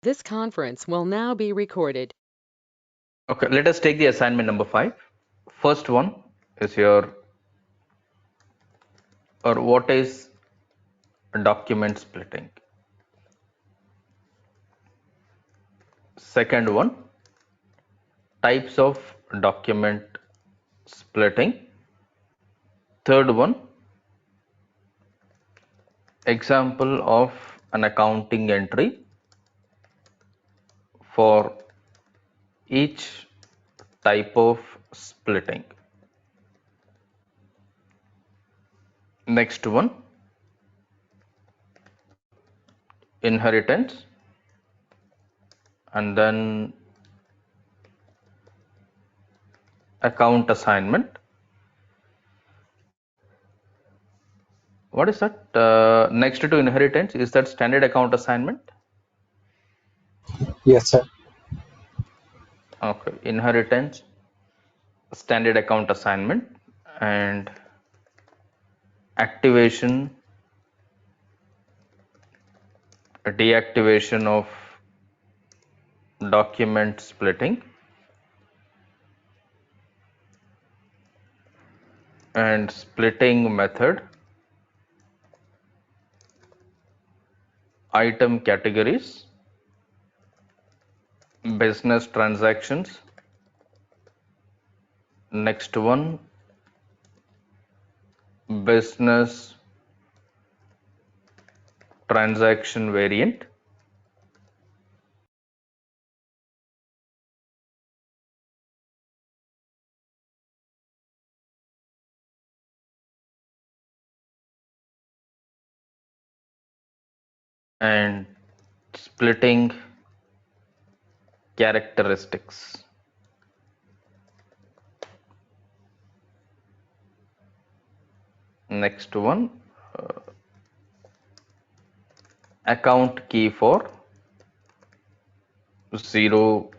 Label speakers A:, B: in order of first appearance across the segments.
A: This conference will now be recorded.
B: Okay, let us take the assignment number 5. First one is what is document splitting. Second one, types of document splitting. Third one, example of an accounting entry for each type of splitting. Next one, inheritance, and then account assignment. What is that? Next to inheritance, is that standard account assignment?
C: Yes, sir.
B: Okay, inheritance, standard account assignment, and activation, deactivation of document splitting, and splitting method, item categories, business transactions. Next one, business transaction variant, and splitting characteristics. Next one, account key for zero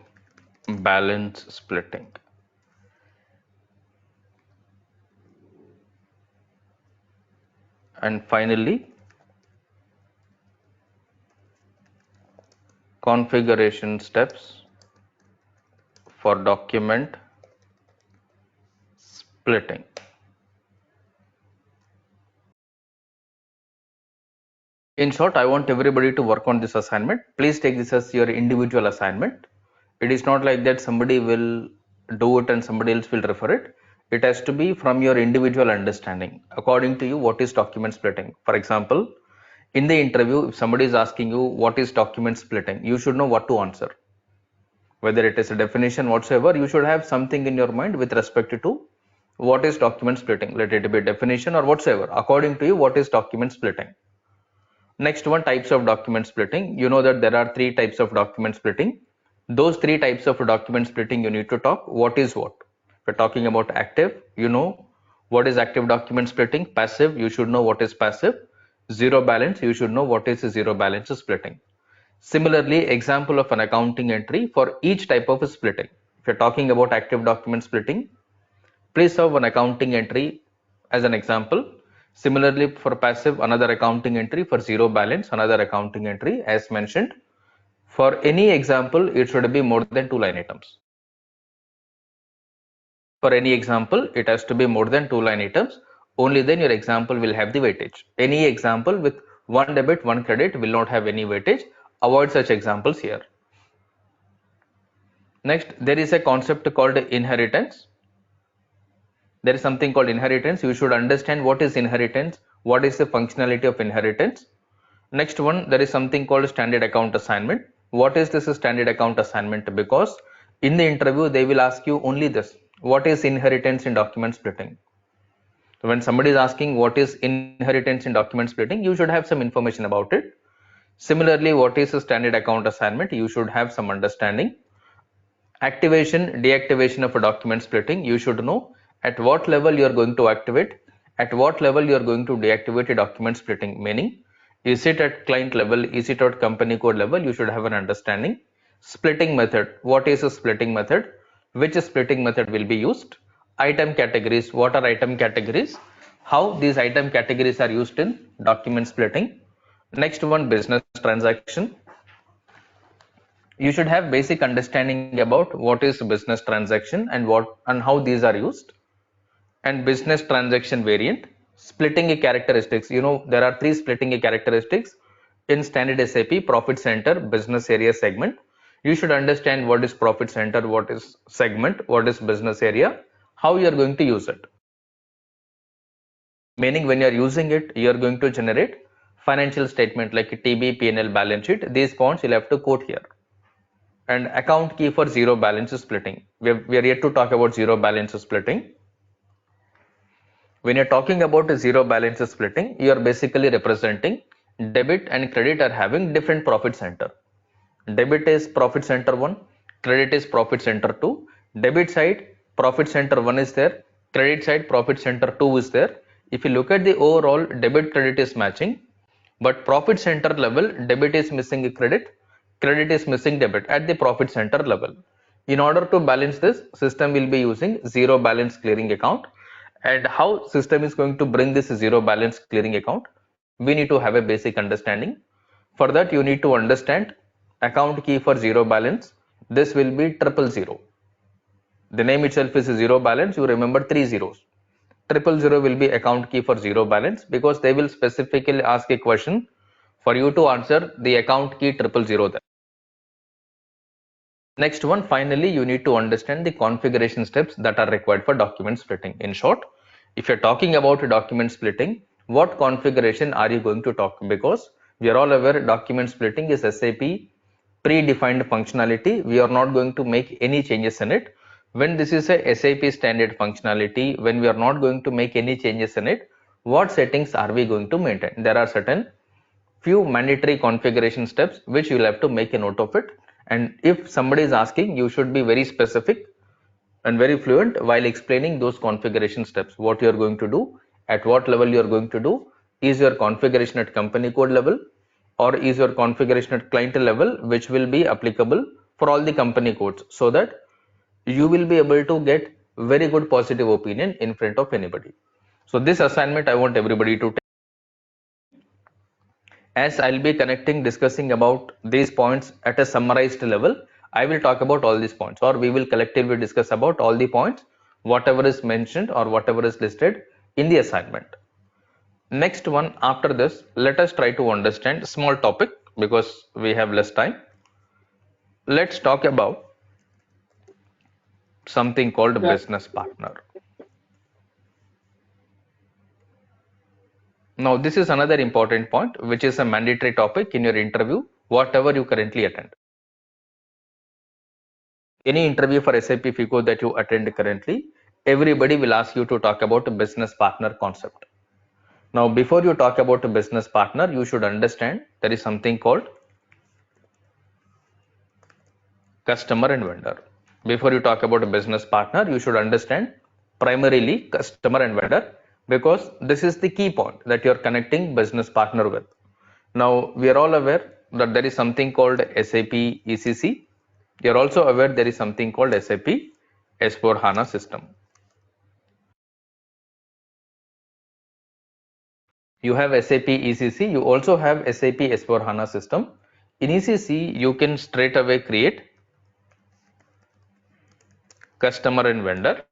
B: balance splitting. And finally, configuration steps for document splitting. In short, I want everybody to work on this assignment. Please take this as your individual assignment. It is not like that somebody will do it and somebody else will refer it. It has to be from your individual understanding. According to you, what is document splitting? For example, in the interview, if somebody is asking you what is document splitting, you should know what to answer. Whether it is a definition whatsoever, you should have something in your mind with respect to what is document splitting. Let it be a definition or whatsoever. According to you, what is document splitting? Next one, types of document splitting. You know that there are 3 types of document splitting. Those 3 types of document splitting you need to talk. What is what? If we're talking about active, you know what is active document splitting. Passive, you should know what is passive. Zero balance, you should know what is zero balance splitting. Similarly, example of an accounting entry for each type of splitting. If you're talking about active document splitting, please have one accounting entry as an example. Similarly, for passive, another accounting entry. For zero balance, another accounting entry as mentioned. For any example, it should be more than 2 line items. For any example, it has to be more than 2 line items. Only then your example will have the weightage. Any example with 1 debit, 1 credit will not have any weightage. Avoid such examples here. Next, there is a concept called inheritance. There is something called inheritance. You should understand what is inheritance, what is the functionality of inheritance. Next one, there is something called standard account assignment. What is this standard account assignment? Because in the interview, they will ask you only this. What is inheritance in document splitting? So when somebody is asking what is inheritance in document splitting, you should have some information about it. Similarly, what is a standard account assignment? You should have some understanding. Activation, deactivation of a document splitting, you should know at what level you are going to activate, at what level you are going to deactivate a document splitting, meaning is it at client level, is it at company code level, you should have an understanding. Splitting method, what is a splitting method, which splitting method will be used. Item categories, what are item categories, how these item categories are used in document splitting. Next one, business transaction. You should have basic understanding about what is business transaction and what and how these are used, and business transaction variant, splitting a characteristics. There are three splitting a characteristics in standard SAP: profit center, business area, segment. You should understand what is profit center, what is segment, what is business area, how you are going to use it. Meaning, when you are using it, you are going to generate financial statement like TB, P&L, balance sheet. These points you'll have to quote here. And account key for zero balance splitting. We are yet to talk about zero balance splitting. When you're talking about a zero balance splitting, you are basically representing debit and credit are having different profit center. Debit is profit center 1, credit is profit center 2. Debit side, profit center 1 is there, credit side, profit center 2 is there. If you look at the overall, debit credit is matching, but profit center level, debit is missing credit, credit is missing debit at the profit center level. In order to balance this, system will be using zero balance clearing account. And how system is going to bring this zero balance clearing account, we need to have a basic understanding. For that, you need to understand account key for zero balance. This will be 000. The name itself is zero balance. You remember three zeros. 000 will be account key for zero balance, because they will specifically ask a question for you to answer the account key 000 there. Next one, finally, you need to understand the configuration steps that are required for document splitting. In short, if you're talking about document splitting, what configuration are you going to talk? Because we are all aware document splitting is SAP predefined functionality. We are not going to make any changes in it. When this is a SAP standard functionality, when we are not going to make any changes in it, what settings are we going to maintain? There are certain few mandatory configuration steps which you will have to make a note of it. And if somebody is asking, you should be very specific and very fluent while explaining those configuration steps. What you are going to do, at what level you are going to do, is your configuration at company code level, or is your configuration at client level, which will be applicable for all the company codes, so that you will be able to get very good positive opinion in front of anybody. So this assignment I want everybody to take. As I'll be discussing about these points at a summarized level, I will talk about all these points, or we will collectively discuss about all the points, whatever is mentioned or whatever is listed in the assignment. Next one, after this, let us try to understand small topic because we have less time. Let's talk about something called business partner. Now, this is another important point, which is a mandatory topic in your interview, whatever you currently attend. Any interview for SAP FICO that you attend currently, everybody will ask you to talk about a business partner concept. Now, before you talk about a business partner, you should understand there is something called customer and vendor. Before you talk about a business partner, you should understand primarily customer and vendor, because this is the key point that you are connecting business partner with. Now, we are all aware that there is something called SAP ECC. You are also aware there is something called SAP S/4HANA system. You have SAP ECC, you also have SAP S/4HANA system. In ECC, you can straight away create customer and vendor.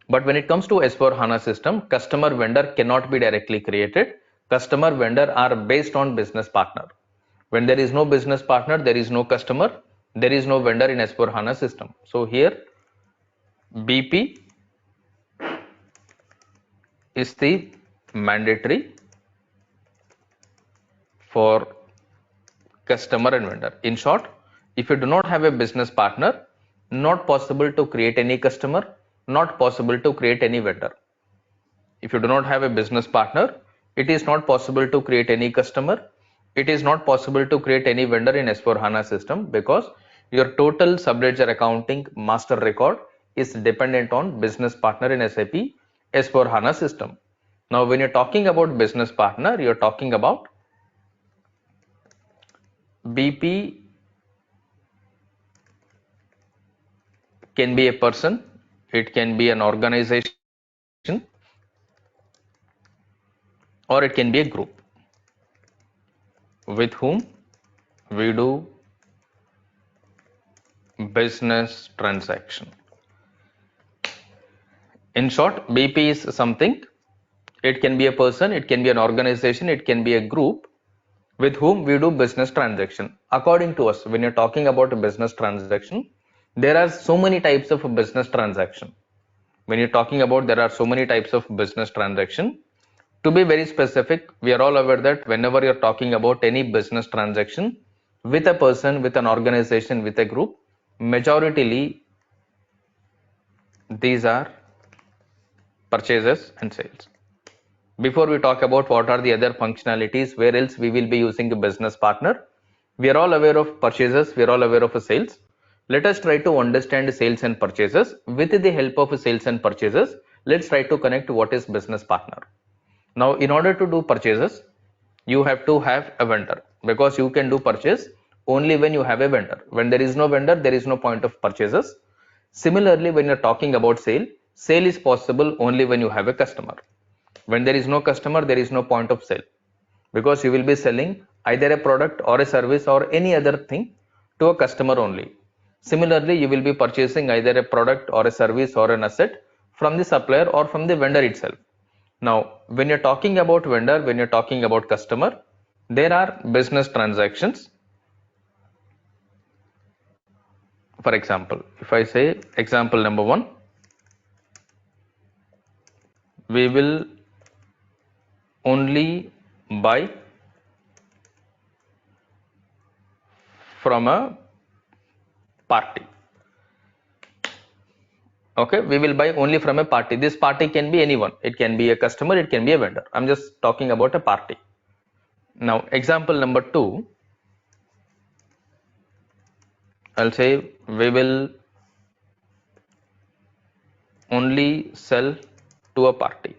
B: But when it comes to S/4HANA system, customer vendor cannot be directly created. Customer vendor are based on business partner. When there is no business partner, there is no customer, there is no vendor in S/4HANA system. So here BP is the mandatory for customer and vendor. In short, if you do not have a business partner, not possible to create any customer, not possible to create any vendor. If you do not have a business partner, it is not possible to create any customer, it is not possible to create any vendor in S/4HANA system, because your total subledger accounting master record is dependent on business partner in SAP S/4HANA system. Now, when you're talking about business partner, you're talking about BP can be a person, it can be an organization, or it can be a group with whom we do business transaction. In short, BP is something. It can be a person, it can be an organization, it can be a group with whom we do business transaction. According to us, when you're talking about a business transaction, there are so many types of business transaction. When you're talking about there are so many types of business transaction, to be very specific, we are all aware that whenever you're talking about any business transaction with a person, with an organization, with a group, majoritarily these are purchases and sales. Before we talk about what are the other functionalities, where else we will be using a business partner, we are all aware of purchases, we are all aware of sales. Let us try to understand sales and purchases. With the help of sales and purchases, let's try to connect what is business partner. Now, in order to do purchases, you have to have a vendor, because you can do purchase only when you have a vendor. When there is no vendor, there is no point of purchases. Similarly, when you're talking about sale, sale is possible only when you have a customer. When there is no customer, there is no point of sale, because you will be selling either a product or a service or any other thing to a customer only. Similarly, you will be purchasing either a product or a service or an asset from the supplier or from the vendor itself. Now, when you're talking about vendor, when you're talking about customer, there are business transactions. For example, if I say example number one, we will only buy from a party. Okay, we will buy only from a party. This party can be anyone. It can be a customer, it can be a vendor. I'm just talking about a party. Now, example number two, I'll say we will only sell to a party.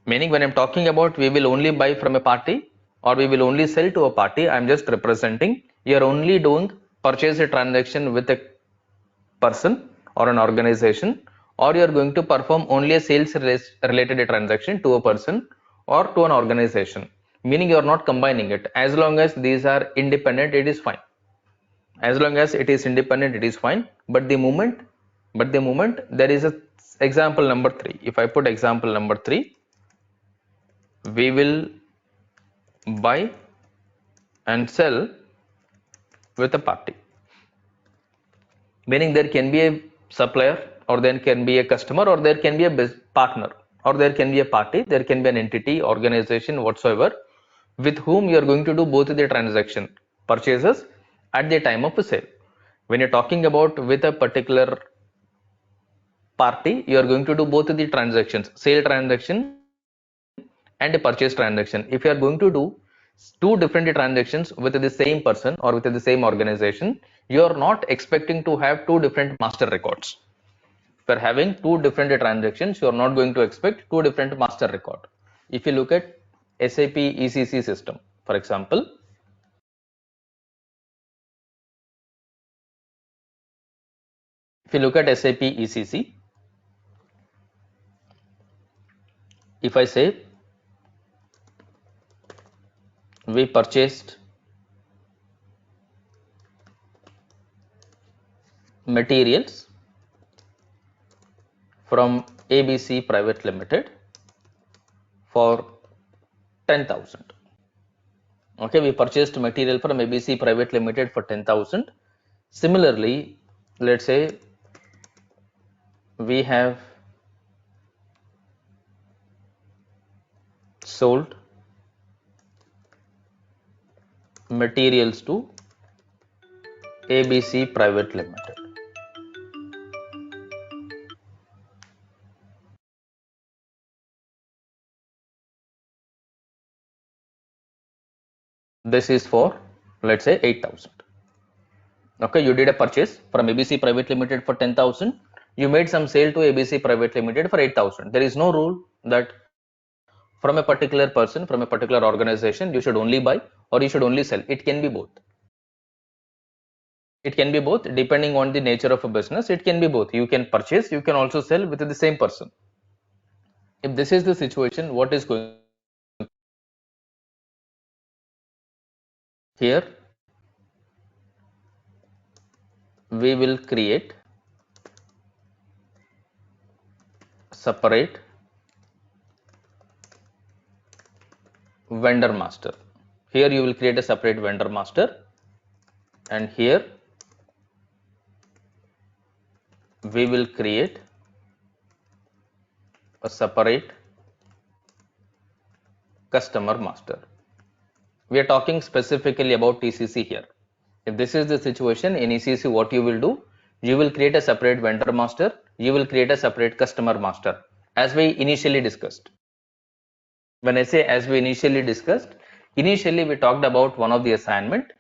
B: Meaning, when I'm talking about we will only buy from a party or we will only sell to a party, I'm just representing you're only doing purchase a transaction with a person or an organization, or you're going to perform only a sales related transaction to a person or to an organization. Meaning you're not combining it. As long as these are independent, it is fine. As long as it is independent, it is fine. But the moment there is a example number three, if I put example number three, we will buy and sell with a party. Meaning there can be a supplier, or there can be a customer, or there can be a partner, or there can be a party, there can be an entity, organization, whatsoever, with whom you are going to do both the transaction purchases at the time of sale. When you're talking about with a particular party, you are going to do both the transactions, sale transaction and a purchase transaction. If you are going to do two different transactions with the same person or with the same organization, you are not expecting to have two different master records. If you are having two different transactions, you are not going to expect two different master record. If you look at SAP ECC system, for example, if you look at SAP ECC, if I say we purchased materials from ABC Private Limited for 10,000. Okay, we purchased material from ABC Private Limited for 10,000. Similarly, let's say we have sold materials to ABC Private Limited. This is for, let's say, 8,000. Okay, you did a purchase from ABC Private Limited for 10,000. You made some sale to ABC Private Limited for 8,000. There is no rule that from a particular person, from a particular organization, you should only buy or you should only sell. It can be both. It can be both depending on the nature of a business. It can be both. You can purchase, you can also sell with the same person. If this is the situation, what is going Here we will create separate vendor master. Here you will create a separate vendor master, and here we will create a separate customer master. We are talking specifically about ECC here. If this is the situation in ECC, what you will do, you will create a separate vendor master, you will create a separate customer master, as we initially discussed. When I say as we initially discussed, initially we talked about one of the assignment,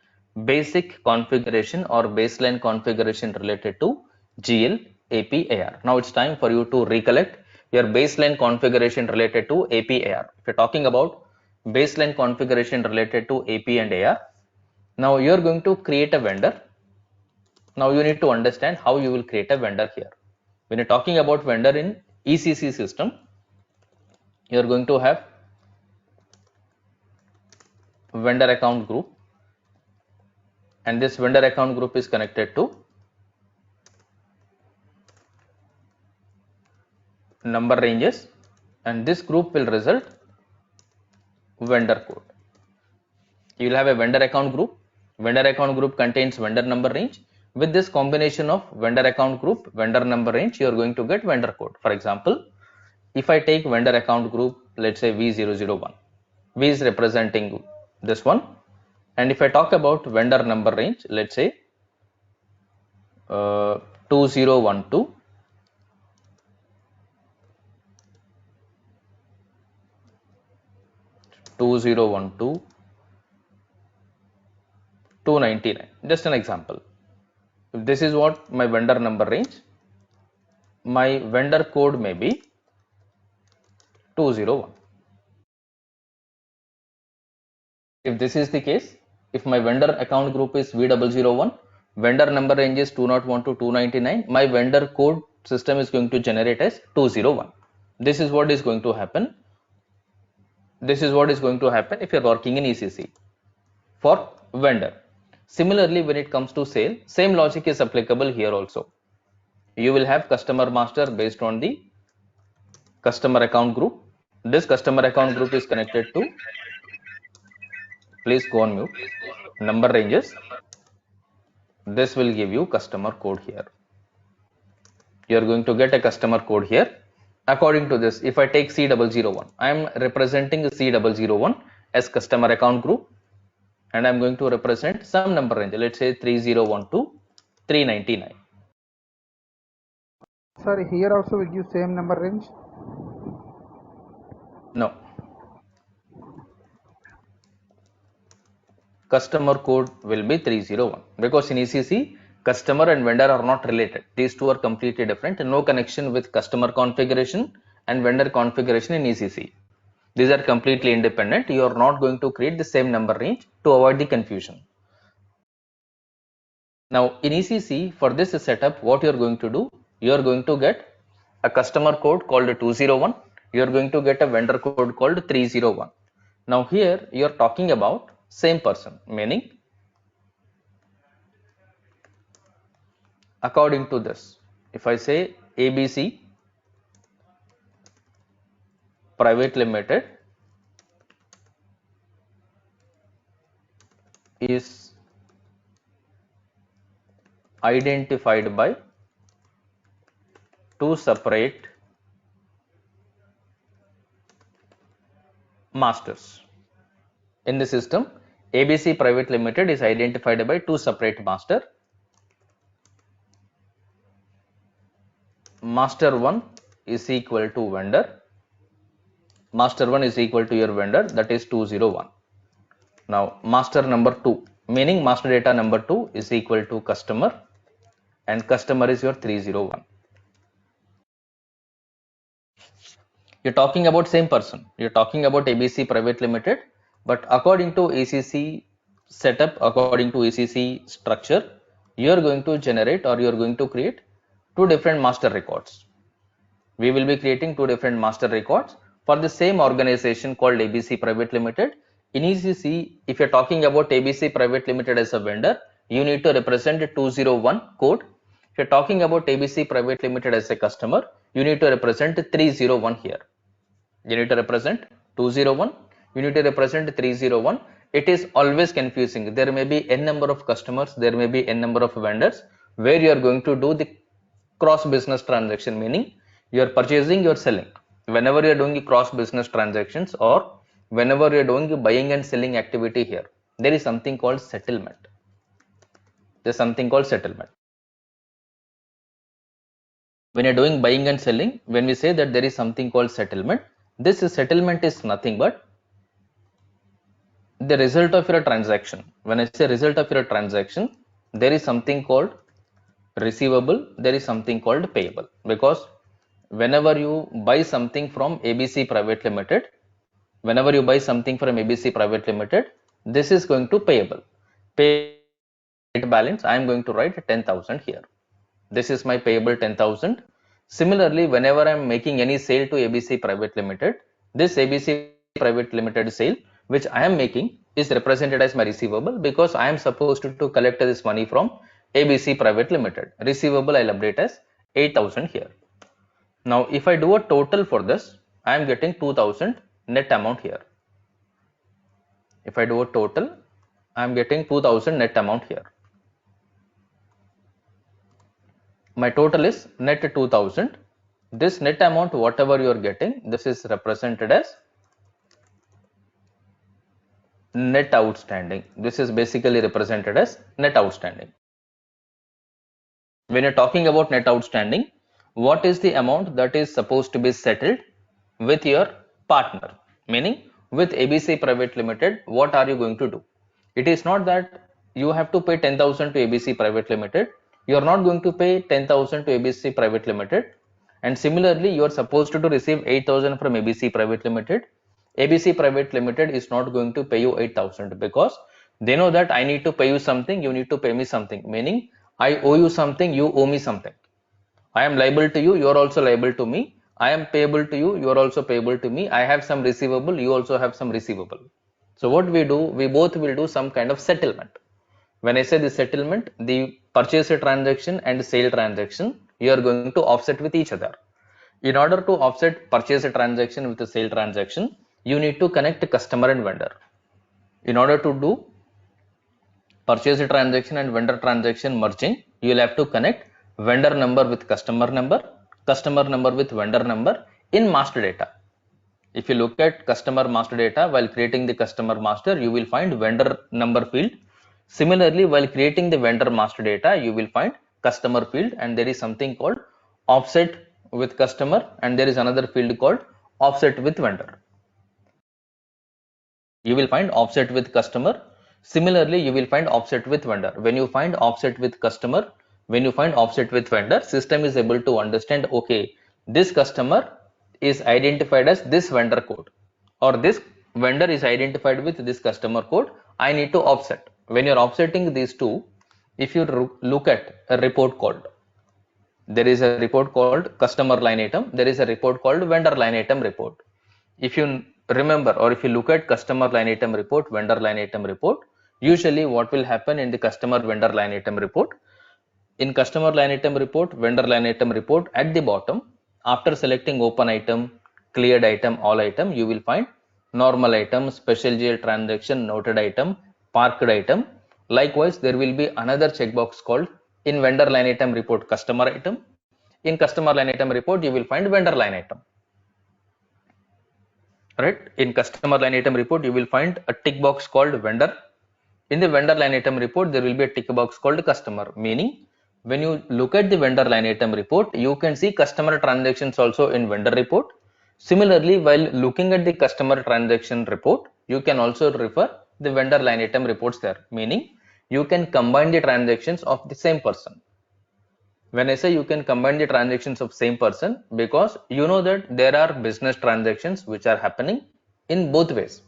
B: basic configuration or baseline configuration related to GL, AP, AR. Now it's time for you to recollect your baseline configuration related to AP, AR. If you're talking about baseline configuration related to AP and AR, now you're going to create a vendor. Now you need to understand how you will create a vendor here. When you're talking about vendor in ECC system, you're going to have vendor account group, and this vendor account group is connected to number ranges, and this group will result vendor code. You will have a vendor account group. Vendor account group contains vendor number range. With this combination of vendor account group, vendor number range, you are going to get vendor code. For example, if I take vendor account group, let's say V001, V is representing this one, and if I talk about vendor number range, let's say 2012, 2012, 299, just an example. If this is what my vendor number range, my vendor code may be 201. If this is the case, if my vendor account group is V001, vendor number range is 201 to 299, my vendor code system is going to generate as 201. This is what is going to happen. This is what is going to happen if you're working in ECC for vendor. Similarly, when it comes to sale, same logic is applicable here also. You will have customer master based on the customer account group. This customer account group is connected to, please go on mute, number ranges. This will give you customer code here. You are going to get a customer code here. According to this, if I take C001, I am representing C001 as customer account group, and I am going to represent some number range, let's say 3012 to 399.
C: Sir, here also we give same number range?
B: No. Customer code will be 301 because in ECC, customer and vendor are not related. These two are completely different. No connection with customer configuration and vendor configuration in ECC. These are completely independent. You are not going to create the same number range to avoid the confusion. Now in ECC, for this setup, what you are going to do, you are going to get a customer code called 201. You are going to get a vendor code called 301. Now here you are talking about same person, meaning according to this, if I say ABC Private Limited is identified by two separate masters. In the system, ABC Private Limited is identified by two separate masters. Master 1 is equal to vendor. Master 1 is equal to your vendor, that is 201. Now master number 2, meaning master data number 2 is equal to customer, and customer is your 301. You're talking about same person. You're talking about ABC Private Limited, but according to ECC setup, according to ECC structure, you're going to generate or you're going to create two different master records. We will be creating two different master records for the same organization called ABC Private Limited. In ECC, if you're talking about ABC Private Limited as a vendor, you need to represent 201 code. If you're talking about ABC Private Limited as a customer, you need to represent 301 here. You need to represent 201, you need to represent 301. It is always confusing. There may be n number of customers, there may be n number of vendors where you are going to do the cross business transaction, meaning you are purchasing, you are selling. Whenever you are doing cross business transactions or whenever you are doing buying and selling activity here, there is something called settlement. There's something called settlement. When you're doing buying and selling, when we say that there is something called settlement, this settlement is nothing but the result of your transaction. When I say result of your transaction, there is something called receivable, there is something called payable, because whenever you buy something from ABC Private Limited, whenever you buy something from ABC Private Limited, this is going to payable. Pay balance, I am going to write 10,000 here. This is my payable 10,000. Similarly, whenever I am making any sale to ABC Private Limited, this ABC Private Limited sale which I am making is represented as my receivable, because I am supposed to collect this money from ABC Private Limited. Receivable I'll update as 8,000 here. Now if I do a total for this, I am getting 2,000 net amount here. If I do a total, I am getting 2,000 net amount here. My total is net 2,000. This net amount, whatever you are getting, this is represented as net outstanding. This is basically represented as net outstanding. When you're talking about net outstanding, what is the amount that is supposed to be settled with your partner? Meaning with ABC Private Limited, what are you going to do? It is not that you have to pay 10,000 to ABC Private Limited. You are not going to pay 10,000 to ABC Private Limited. And similarly, you are supposed to receive 8,000 from ABC Private Limited. ABC Private Limited is not going to pay you 8,000 because they know that I need to pay you something, you need to pay me something. Meaning I owe you something, you owe me something. I am liable to you, you are also liable to me. I am payable to you, you are also payable to me. I have some receivable, you also have some receivable. So what we do, we both will do some kind of settlement. When I say the settlement, the purchase transaction and sale transaction, you are going to offset with each other. In order to offset purchase transaction with the sale transaction, you need to connect customer and vendor. In order to do purchase transaction and vendor transaction merging, you will have to connect vendor number with customer number with vendor number in master data. If you look at customer master data, while creating the customer master, you will find vendor number field. Similarly, while creating the vendor master data, you will find customer field, and there is something called offset with customer, and there is another field called offset with vendor. You will find offset with customer. Similarly, you will find offset with vendor. When you find offset with customer, when you find offset with vendor, system is able to understand, okay, this customer is identified as this vendor code, or this vendor is identified with this customer code. I need to offset. When you're offsetting these two, if you look at a report called, there is a report called customer line item, there is a report called vendor line item report. If you remember, or if you look at customer line item report, vendor line item report, usually what will happen in the customer vendor line item report, in customer line item report, vendor line item report, at the bottom, after selecting open item, cleared item, all item, you will find normal item, special GL transaction, noted item, parked item. Likewise, there will be another checkbox called in vendor line item report customer item. In customer line item report, you will find vendor line item. Right? In customer line item report, you will find a tick box called vendor. In the vendor line item report, there will be a tick box called customer, meaning when you look at the vendor line item report, you can see customer transactions also in vendor report. Similarly, while looking at the customer transaction report, you can also refer the vendor line item reports there, meaning you can combine the transactions of the same person. When I say you can combine the transactions of same person, because you know that there are business transactions which are happening in both ways,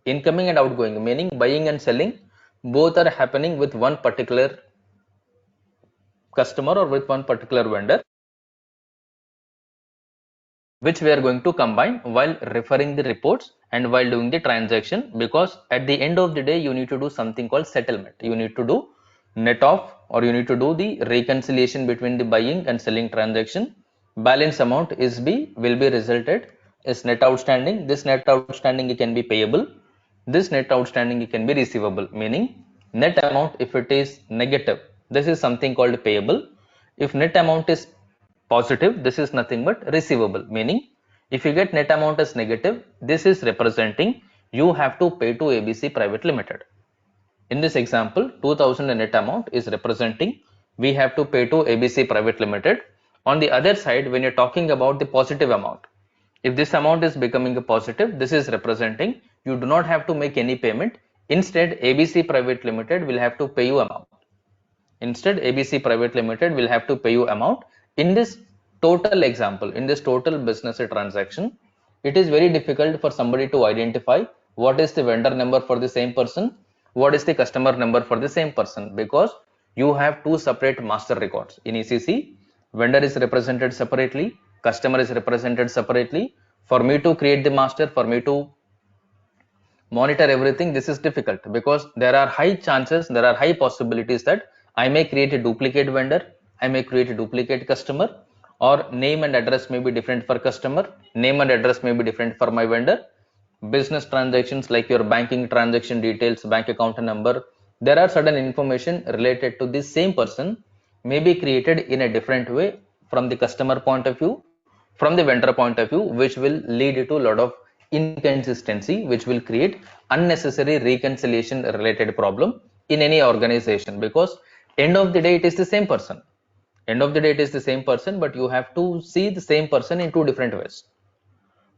B: incoming and outgoing, meaning buying and selling, both are happening with one particular customer or with one particular vendor. which we are going to combine while referring the reports and while doing the transaction, because at the end of the day you need to do something called settlement. You need to do net off, or you need to do the reconciliation between the buying and selling transaction. Balance amount is will be resulted is net outstanding. This net outstanding can be payable. This net outstanding can be receivable, meaning net amount if it is negative, this is something called payable. If net amount is positive, this is nothing but receivable, meaning if you get net amount as negative, this is representing you have to pay to ABC Private Limited. In this example, 2000 net amount is representing we have to pay to ABC Private Limited. On the other side, when you're talking about the positive amount, if this amount is becoming a positive, this is representing you do not have to make any payment. Instead, ABC Private Limited will have to pay you amount. Instead, ABC Private Limited will have to pay you amount. In this total example, in this total business transaction, it is very difficult for somebody to identify what is the vendor number for the same person, what is the customer number for the same person, because you have two separate master records. In ECC, vendor is represented separately, customer is represented separately. For me to create the master, for me to monitor everything, this is difficult, because there are high chances, there are high possibilities that I may create a duplicate vendor, I may create a duplicate customer, or name and address may be different for customer, name and address may be different for my vendor. Business transactions like your banking transaction details, bank account number, there are certain information related to this same person may be created in a different way from the customer point of view, from the vendor point of view, which will lead to a lot of inconsistency, which will create unnecessary reconciliation related problem in any organization, because end of the day it is the same person. End of the day it is the same person, but you have to see the same person in two different ways.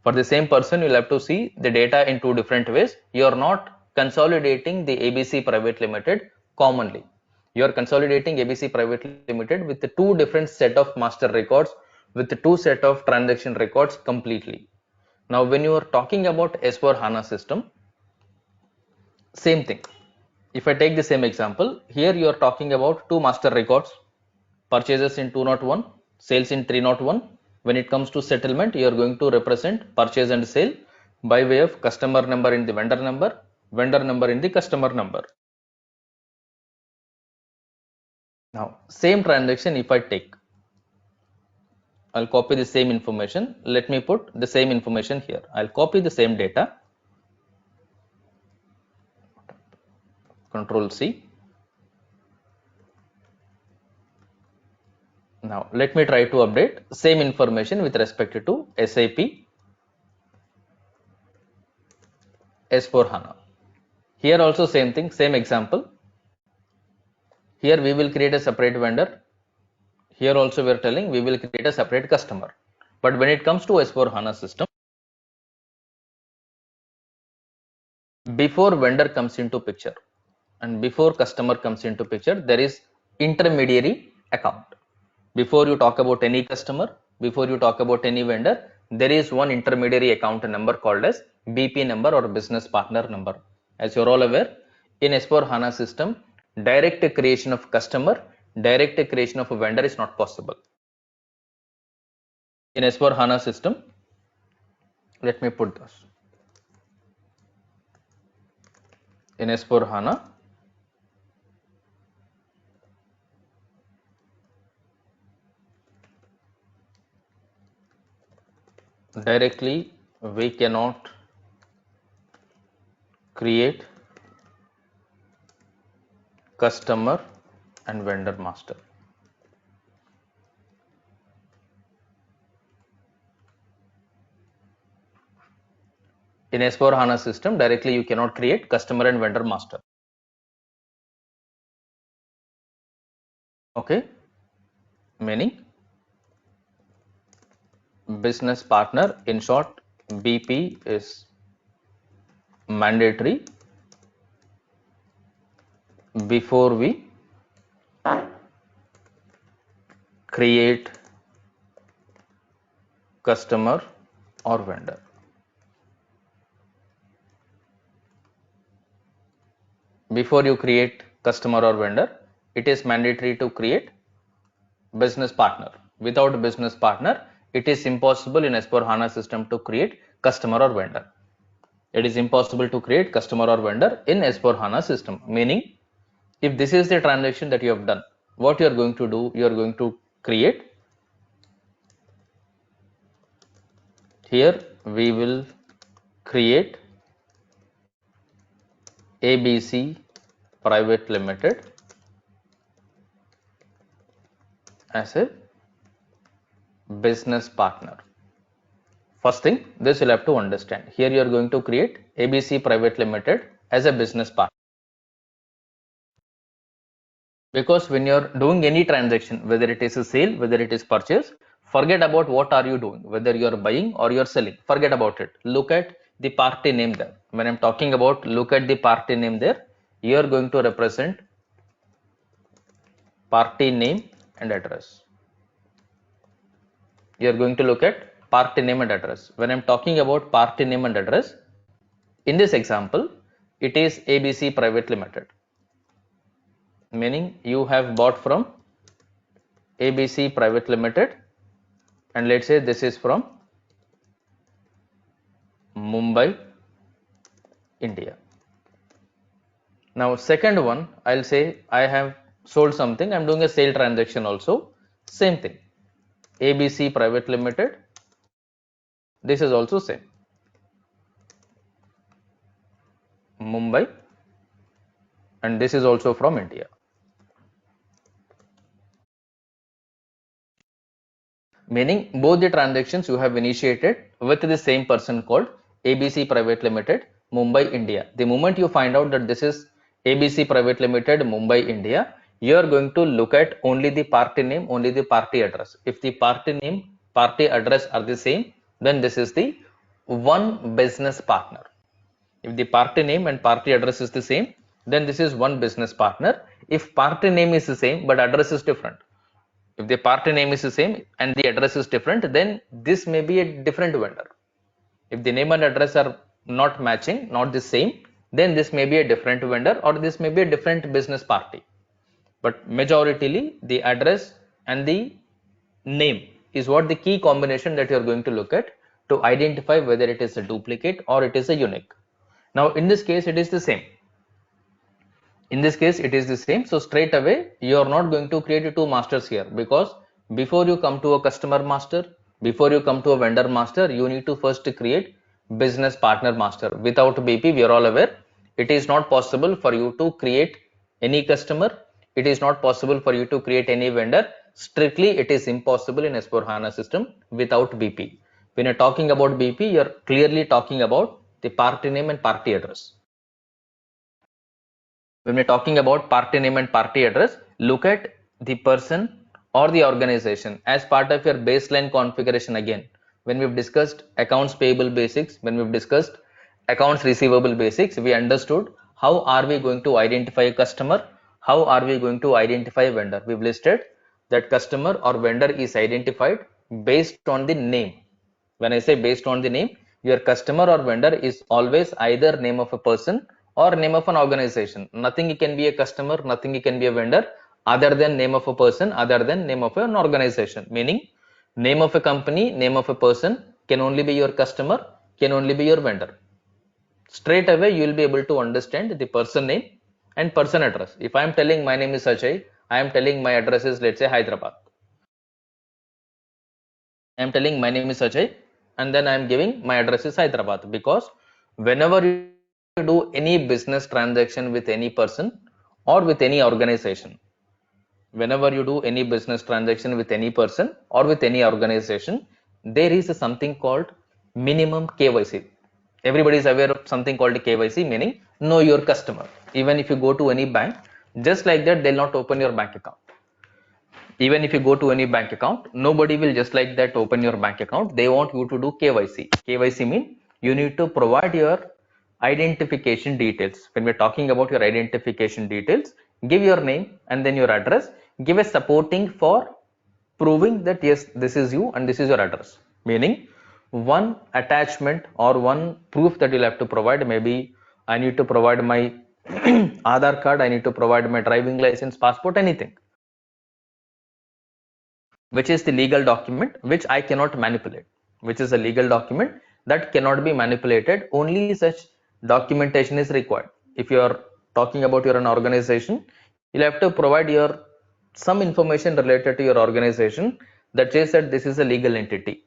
B: For the same person, you'll have to see the data in two different ways. You are not consolidating the ABC Private Limited commonly. You are consolidating ABC Private Limited with the two different set of master records, with the two set of transaction records completely. Now, when you are talking about S4 HANA system, same thing. If I take the same example, here you are talking about two master records, purchases in 201, sales in 301. When it comes to settlement, you are going to represent purchase and sale by way of customer number in the vendor number in the customer number. Now, same transaction if I take, I'll copy the same information. Let me put the same information here. I'll copy the same data, Control C. Now, let me try to update same information with respect to SAP S4 HANA. Here also same thing, same example. Here we will create a separate vendor. Here also we are telling we will create a separate customer. But when it comes to S4 HANA system, before vendor comes into picture and before customer comes into picture, there is intermediary account. Before you talk about any customer, before you talk about any vendor, there is one intermediary account number called as BP number or business partner number. As you're all aware, in S4 HANA system, direct creation of customer, direct creation of a vendor is not possible. In S4 HANA system, let me put this. In S4 HANA, directly we cannot create customer and vendor master. In S4 HANA system, directly you cannot create customer and vendor master. Okay, meaning business partner, in short, BP is mandatory before we create customer or vendor. Before you create customer or vendor, it is mandatory to create business partner. Without business partner, it is impossible in S/4HANA system to create customer or vendor. It is impossible to create customer or vendor in S/4HANA system. Meaning, if this is the transaction that you have done, what you are going to do, you are going to create. Here we will create ABC Private Limited as a business partner. First thing, this you'll have to understand. Here you are going to create ABC Private Limited as a business partner. Because when you're doing any transaction, whether it is a sale, whether it is purchase, forget about what are you doing, whether you're buying or you're selling. Forget about it. Look at the party name there. When I'm talking about look at the party name there, you're going to represent party name and address. You're going to look at party name and address. When I'm talking about party name and address, in this example, it is ABC Private Limited. Meaning you have bought from ABC Private Limited, and let's say this is from Mumbai, India. Now second one, I'll say I have sold something, I'm doing a sale transaction also, same thing, ABC Private Limited, this is also same, Mumbai, and this is also from India. Meaning both the transactions you have initiated with the same person called ABC Private Limited, Mumbai, India. The moment you find out that this is ABC Private Limited, Mumbai, India, you are going to look at only the party name, only the party address. If the party name, party address are the same, then this is the one business partner. If the party name and party address is the same, then this is one business partner. If party name is the same but address is different, if the party name is the same and the address is different, then this may be a different vendor. If the name and address are not matching, not the same, then this may be a different vendor or this may be a different business party. But majoritarily, the address and the name is what the key combination that you are going to look at to identify whether it is a duplicate or it is a unique. Now, in this case, it is the same. In this case, it is the same. So straight away, you are not going to create two masters here, because before you come to a customer master, before you come to a vendor master, you need to first create business partner master. Without BP, we are all aware, it is not possible for you to create any customer. It is not possible for you to create any vendor. Strictly, it is impossible in S/4HANA system without BP. When you're talking about BP, you're clearly talking about the party name and party address. When we're talking about party name and party address, look at the person or the organization as part of your baseline configuration. Again, when we've discussed accounts payable basics, when we've discussed accounts receivable basics, we understood how are we going to identify a customer, how are we going to identify a vendor. We've listed that customer or vendor is identified based on the name. When I say based on the name, your customer or vendor is always either name of a person or name of an organization. Nothing can be a customer, nothing can be a vendor other than name of a person, other than name of an organization. Meaning, name of a company, name of a person can only be your customer, can only be your vendor. Straight away, you will be able to understand the person name and person address. If I am telling my name is Ajay, I am telling my address is, let's say, Hyderabad. I am telling my name is Ajay, and then I am giving my address is Hyderabad, because whenever you do any business transaction with any person or with any organization, whenever you do any business transaction with any person or with any organization, there is something called minimum KYC. Everybody is aware of something called KYC, meaning know your customer. Even if you go to any bank, just like that, they'll not open your bank account. Even if you go to any bank account, nobody will just like that open your bank account. They want you to do KYC. KYC means you need to provide your identification details. When we're talking about your identification details, give your name and then your address. Give a supporting for proving that yes, this is you and this is your address. Meaning one attachment or one proof that you'll have to provide. Maybe I need to provide my Aadhaar card, I need to provide my driving license, passport, anything. which is the legal document which I cannot manipulate, which is a legal document that cannot be manipulated. Only such documentation is required. If you are talking about your an organization, you'll have to provide your some information related to your organization that says that this is a legal entity.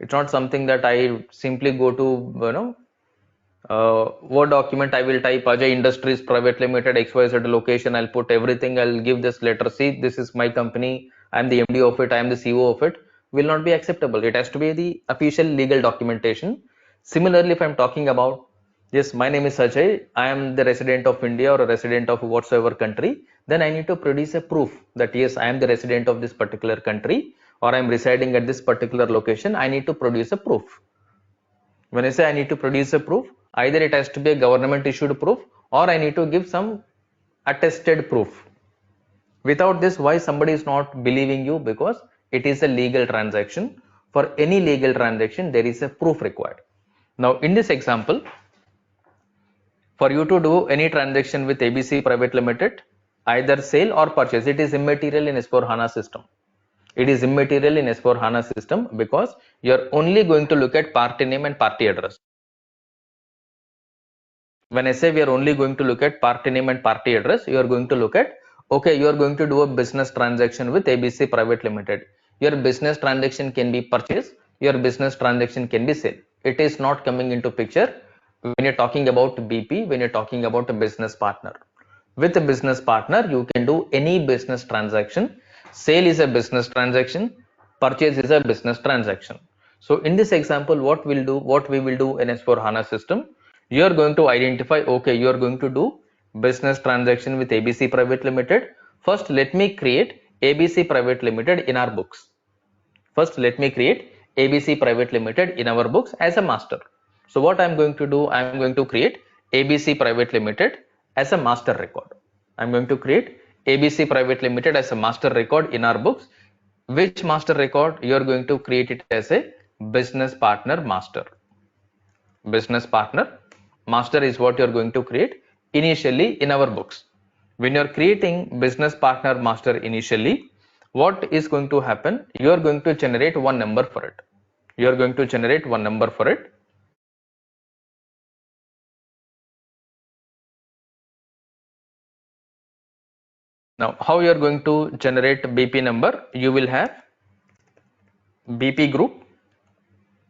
B: It's not something that I simply go to, Word document. I will type Ajay Industries Private Limited XYZ location. I'll put everything. I'll give this letter. See, this is my company. I'm the MD of it. I'm the CEO of it. Will not be acceptable. It has to be the official legal documentation. Similarly, if I'm talking about, yes, my name is Ajay, I am the resident of India or a resident of whatsoever country, then I need to produce a proof that yes, I am the resident of this particular country or I am residing at this particular location. I need to produce a proof. When I say I need to produce a proof, either it has to be a government issued proof or I need to give some attested proof. Without this, why somebody is not believing you? Because it is a legal transaction. For any legal transaction, there is a proof required. Now, in this example, for you to do any transaction with ABC Private Limited, either sale or purchase, it is immaterial in S4 HANA system. It is immaterial in S4 HANA system because you are only going to look at party name and party address. When I say we are only going to look at party name and party address, you are going to look at, okay, you are going to do a business transaction with ABC Private Limited. Your business transaction can be purchase, your business transaction can be sale. It is not coming into picture when you're talking about BP, when you're talking about a business partner. With a business partner, you can do any business transaction. Sale is a business transaction, purchase is a business transaction. So in this example, what we will do in S4 HANA system, you are going to identify, okay, you are going to do business transaction with ABC Private Limited. First, let me create ABC Private Limited in our books. First, let me create ABC Private Limited in our books as a master. So what I'm going to do, I'm going to create ABC Private Limited as a master record. I'm going to create ABC Private Limited as a master record in our books. Which master record? You're going to create it as a business partner master. Business partner master is what you're going to create initially in our books. When you're creating business partner master initially, what is going to happen? You are going to generate one number for it. You are going to generate one number for it. Now, how you are going to generate BP number? You will have BP group.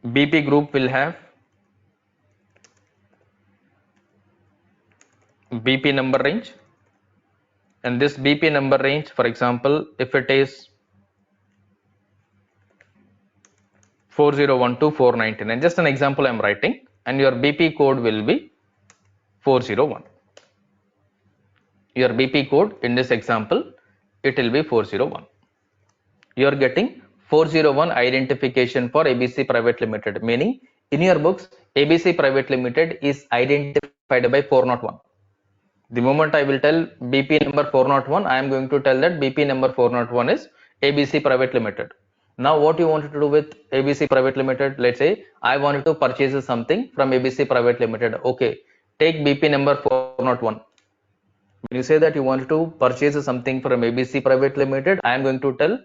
B: BP group will have BP number range. And this BP number range, for example, if it is 4012 499, just an example I am writing, and your BP code will be 401. Your BP code in this example, it will be 401. You are getting 401 identification for ABC Private Limited, meaning in your books, ABC Private Limited is identified by 401. The moment I will tell BP number 401, I am going to tell that BP number 401 is ABC Private Limited. Now, what you want to do with ABC Private Limited? Let's say I wanted to purchase something from ABC Private Limited. Okay, take BP number 401. When you say that you want to purchase something from ABC Private Limited, I am going to tell,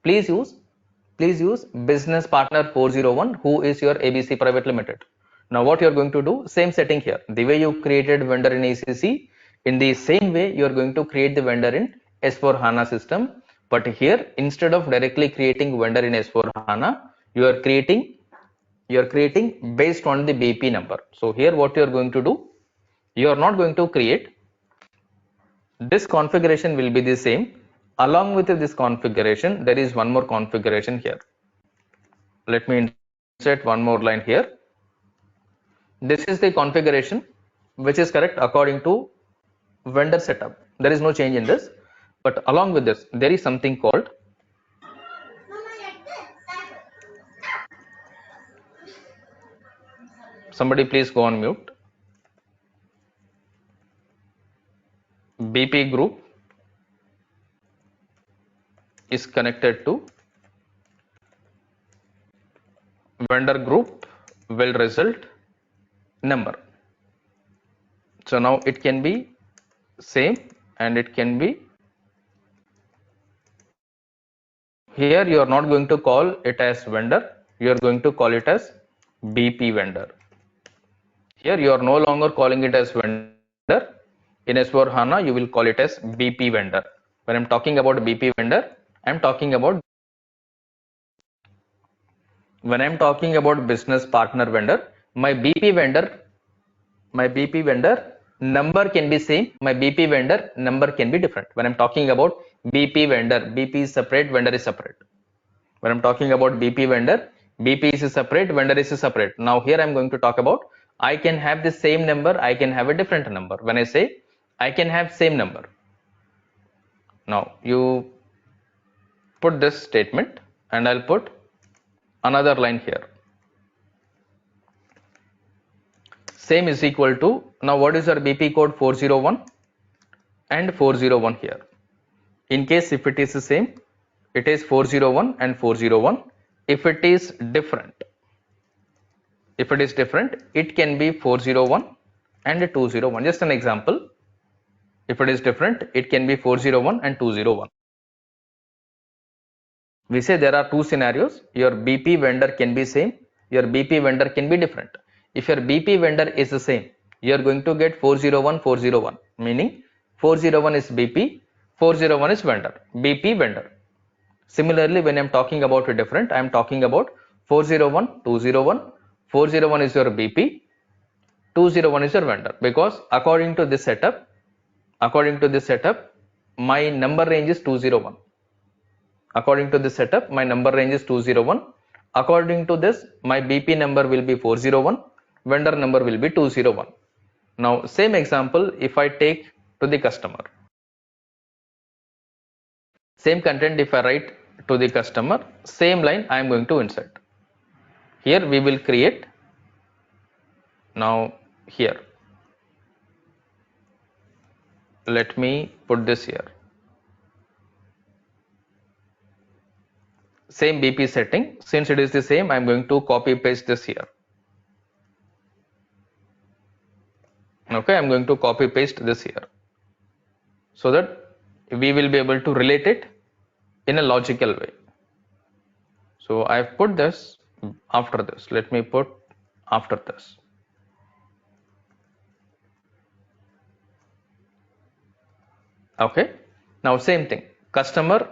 B: please use business partner 401 who is your ABC Private Limited. Now what you are going to do, same setting here. The way you created vendor in ECC, in the same way you are going to create the vendor in S4 HANA system. But here, instead of directly creating vendor in S4 HANA, you are creating based on the BP number. So here what you are going to do, you are not going to create. This configuration will be the same. Along with this configuration, there is one more configuration here. Let me insert one more line here. This is the configuration which is correct according to vendor setup. There is no change in this. But along with this, there is something called, somebody please go on mute. BP group is connected to vendor group will result number. So now it can be same and it can be Here you are not going to call it as vendor, you are going to call it as BP vendor. Here you are no longer calling it as vendor. In S4 HANA you will call it as BP vendor. When I'm talking about BP vendor, I'm talking about when I'm talking about business partner vendor, my BP vendor number can be same, my BP vendor number can be different. When I'm talking about BP vendor, BP is separate, vendor is separate. When I'm talking about BP vendor, BP is separate, vendor is separate. Now here I'm going to talk about I can have the same number, I can have a different number. When I say I can have same number, now you put this statement and I'll put another line here. Same is equal to, now what is our BP code? 401 and 401 here. In case if it is the same, it is 401 and 401. If it is different, it can be 401 and 201. Just an example. If it is different, it can be 401 and 201. We say there are two scenarios. Your BP vendor can be same, your BP vendor can be different. If your BP vendor is the same, you are going to get 401 401, meaning 401 is BP, 401 is vendor, BP vendor. Similarly, when I am talking about a different, I am talking about 401 201. 401 is your BP, 201 is your vendor, because according to this setup, my number range is 201. According to this setup, my number range is 201. According to this, my BP number will be 401, vendor number will be 201. Now, same example, if I take to the customer, same content, if I write to the customer, same line I am going to insert. Here we will create, now here, let me put this here. Same BP setting, since it is the same, I am going to copy paste this here. Okay, I am going to copy paste this here so that we will be able to relate it in a logical way. So I have put this after this. Let me put after this. Okay, now same thing. Customer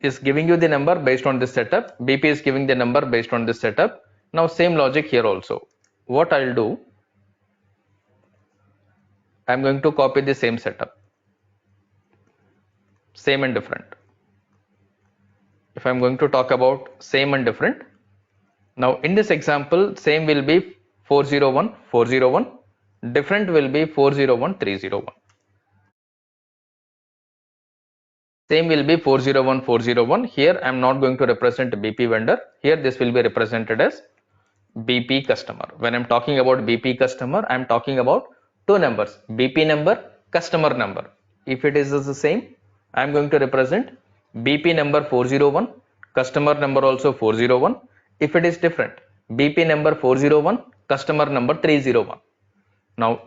B: is giving you the number based on this setup. BP is giving the number based on this setup. Now same logic here also. What I'll do, I'm going to copy the same setup, same and different. If I'm going to talk about same and different, now in this example, same will be 401 401, different will be 401 301. Same will be 401 401. Here I am not going to represent BP vendor. Here this will be represented as BP customer. When I am talking about BP customer, I am talking about two numbers, BP number, customer number. If it is the same, I am going to represent BP number 401, customer number also 401. If it is different, BP number 401, customer number 301. Now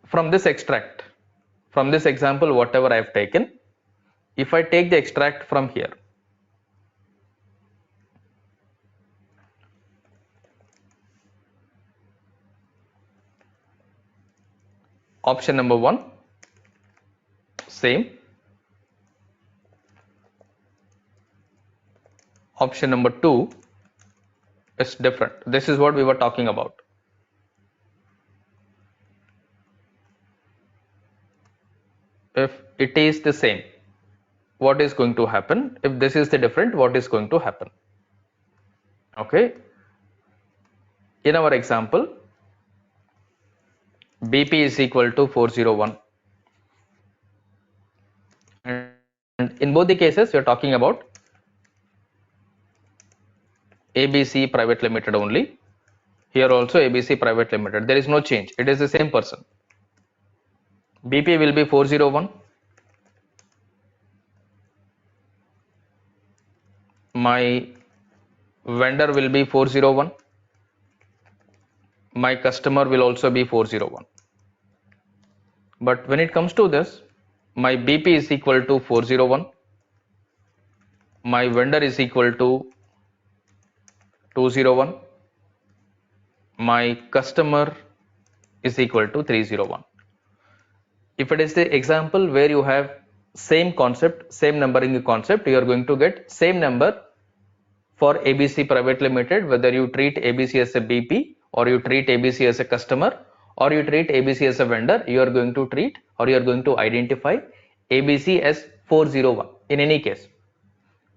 B: from this extract, from this example, whatever I have taken, if I take the extract from here, option number 1, same. Option number 2 is different. This is what we were talking about. If it is the same, what is going to happen? If this is the different, what is going to happen? Okay. In our example, BP is equal to 401. And in both the cases, we are talking about ABC Private Limited only. Here also ABC Private Limited. There is no change. It is the same person. BP will be 401. My vendor will be 401. My customer will also be 401. But when it comes to this, my BP is equal to 401. my vendor is equal to 201, my customer is equal to 301. If it is the example where you have same concept, same numbering concept, you are going to get same number for ABC Private Limited, whether you treat ABC as a BP or you treat ABC as a customer or you treat ABC as a vendor, you are going to treat or you are going to identify ABC as 401 in any case,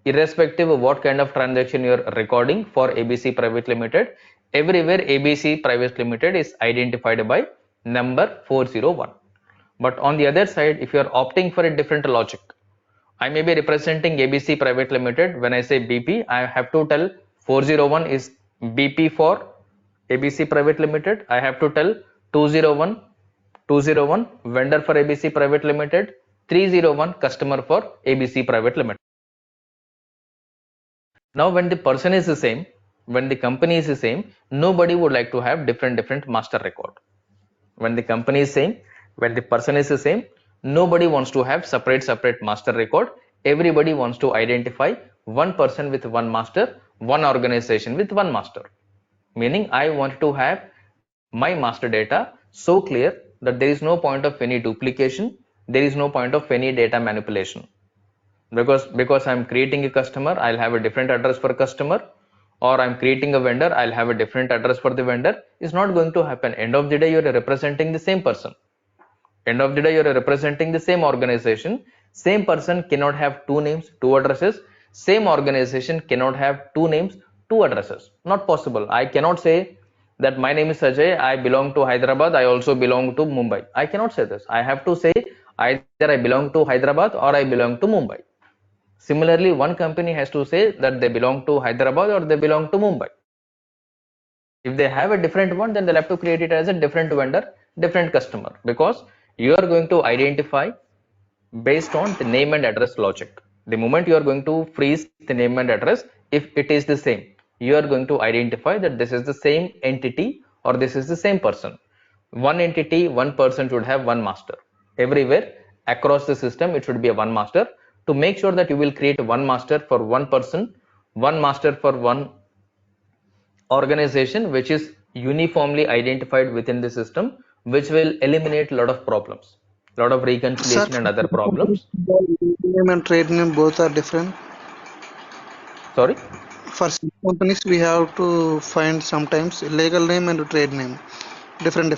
B: irrespective of what kind of transaction you are recording for ABC Private Limited. Everywhere ABC Private Limited is identified by number 401. But on the other side, if you are opting for a different logic, I may be representing ABC Private Limited. When I say BP, I have to tell 401 is BP for ABC Private Limited. I have to tell 201 vendor for ABC Private Limited, 301 customer for ABC Private Limited. Now, when the person is the same, when the company is the same, nobody would like to have different master record. When the company is same, when the person is the same, nobody wants to have separate master record. Everybody wants to identify one person with one master, one organization with one master. Meaning I want to have my master data so clear that there is no point of any duplication, there is no point of any data manipulation. Because I'm creating a customer, I'll have a different address for customer, or I'm creating a vendor, I'll have a different address for the vendor. It's not going to happen. End of the day, you're representing the same person. End of the day, you're representing the same organization. Same person cannot have two names, two addresses. Same organization cannot have two names, two addresses. Not possible. I cannot say that my name is Ajay, I belong to Hyderabad, I also belong to Mumbai. I cannot say this. I have to say either I belong to Hyderabad or I belong to Mumbai. Similarly, one company has to say that they belong to Hyderabad or they belong to Mumbai. If they have a different one, then they'll have to create it as a different vendor, different customer, because you are going to identify based on the name and address logic. The moment you are going to freeze the name and address, if it is the same, you are going to identify that this is the same entity or this is the same person. One entity, one person should have one master. Everywhere across the system, it should be a one master. To make sure that you will create one master for one person, one master for one organization, which is uniformly identified within the system, which will eliminate a lot of problems, a lot of
C: Sir,
B: reconciliation and other problems.
C: name and trade name both are different.
B: Sorry.
C: For some companies, we have to find sometimes legal name and trade name, different.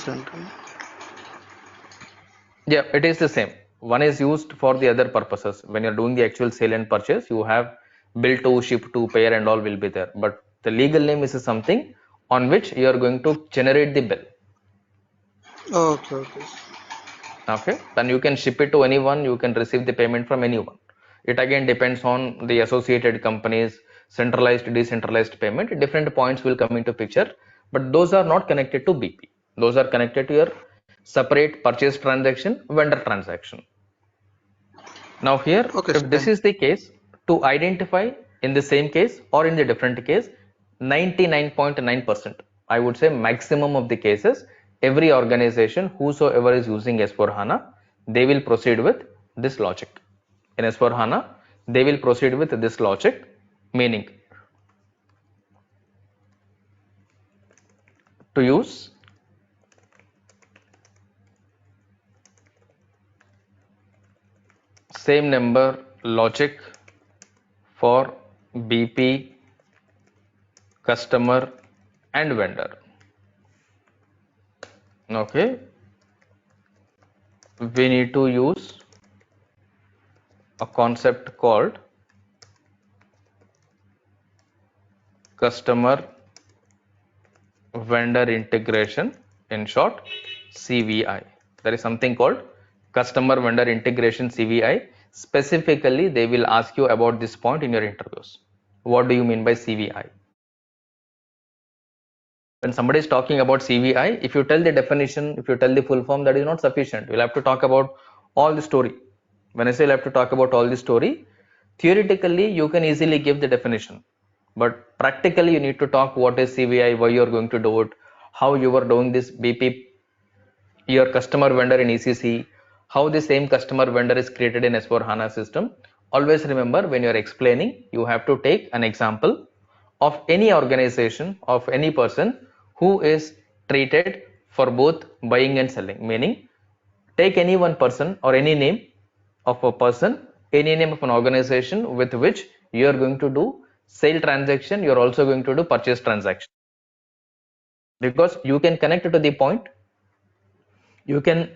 B: Yeah, it is the same. One is used for the other purposes. When you're doing the actual sale and purchase, you have bill to, ship to, payer and all will be there. But the legal name is something on which you are going to generate the bill.
C: Okay.
B: Okay, then you can ship it to anyone, you can receive the payment from anyone. It again depends on the associated companies, centralized, decentralized payment. Different points will come into picture, but those are not connected to BP. Those are connected to your separate purchase transaction, vendor transaction. Now here,
C: Okay, sir.
B: if this is the case, to identify in the same case or in the different case, 99.9%, I would say maximum of the cases, every organization whosoever is using S4HANA, they will proceed with this logic. In S4HANA, they will proceed with this logic, meaning to use same number logic for BP, customer and vendor. Okay, we need to use a concept called customer vendor integration, in short CVI. There is something called customer vendor integration CVI. Specifically, they will ask you about this point in your interviews. What do you mean by CVI? When somebody is talking about CVI, if you tell the definition, if you tell the full form, that is not sufficient. You'll have to talk about all the story. When I say you'll have to talk about all the story, theoretically you can easily give the definition, but practically you need to talk what is CVI, why you are going to do it, how you are doing this BP, your customer vendor in ECC, how the same customer vendor is created in S4 HANA system. Always remember, when you're explaining, you have to take an example of any organization, of any person who is treated for both buying and selling. Meaning, take any one person or any name of a person, any name of an organization with which you are going to do sale transaction, you are also going to do purchase transaction. Because you can connect to the point, you can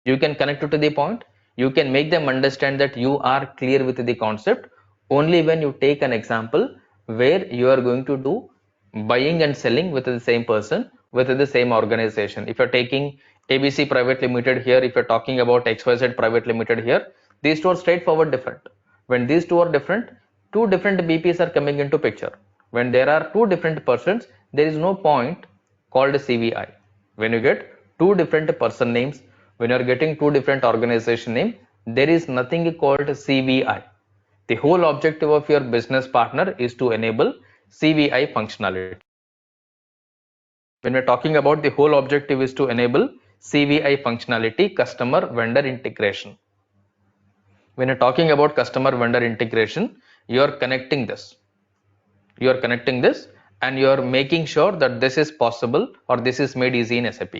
B: connect to the point, you can make them understand that you are clear with the concept only when you take an example where you are going to do buying and selling with the same person, with the same organization. If you're taking ABC Private Limited here, if you're talking about XYZ Private Limited here, these two are straightforward different. When these two are different, two different BPs are coming into picture. When there are two different persons, there is no point called CVI. When you get two different person names, when you are getting two different organization name, there is nothing called CVI. The whole objective of your business partner is to enable CVI functionality. When we're talking about the whole objective is to enable CVI functionality, customer vendor integration. When you're talking about customer vendor integration, you're connecting this. You're connecting this and you're making sure that this is possible or this is made easy in SAP.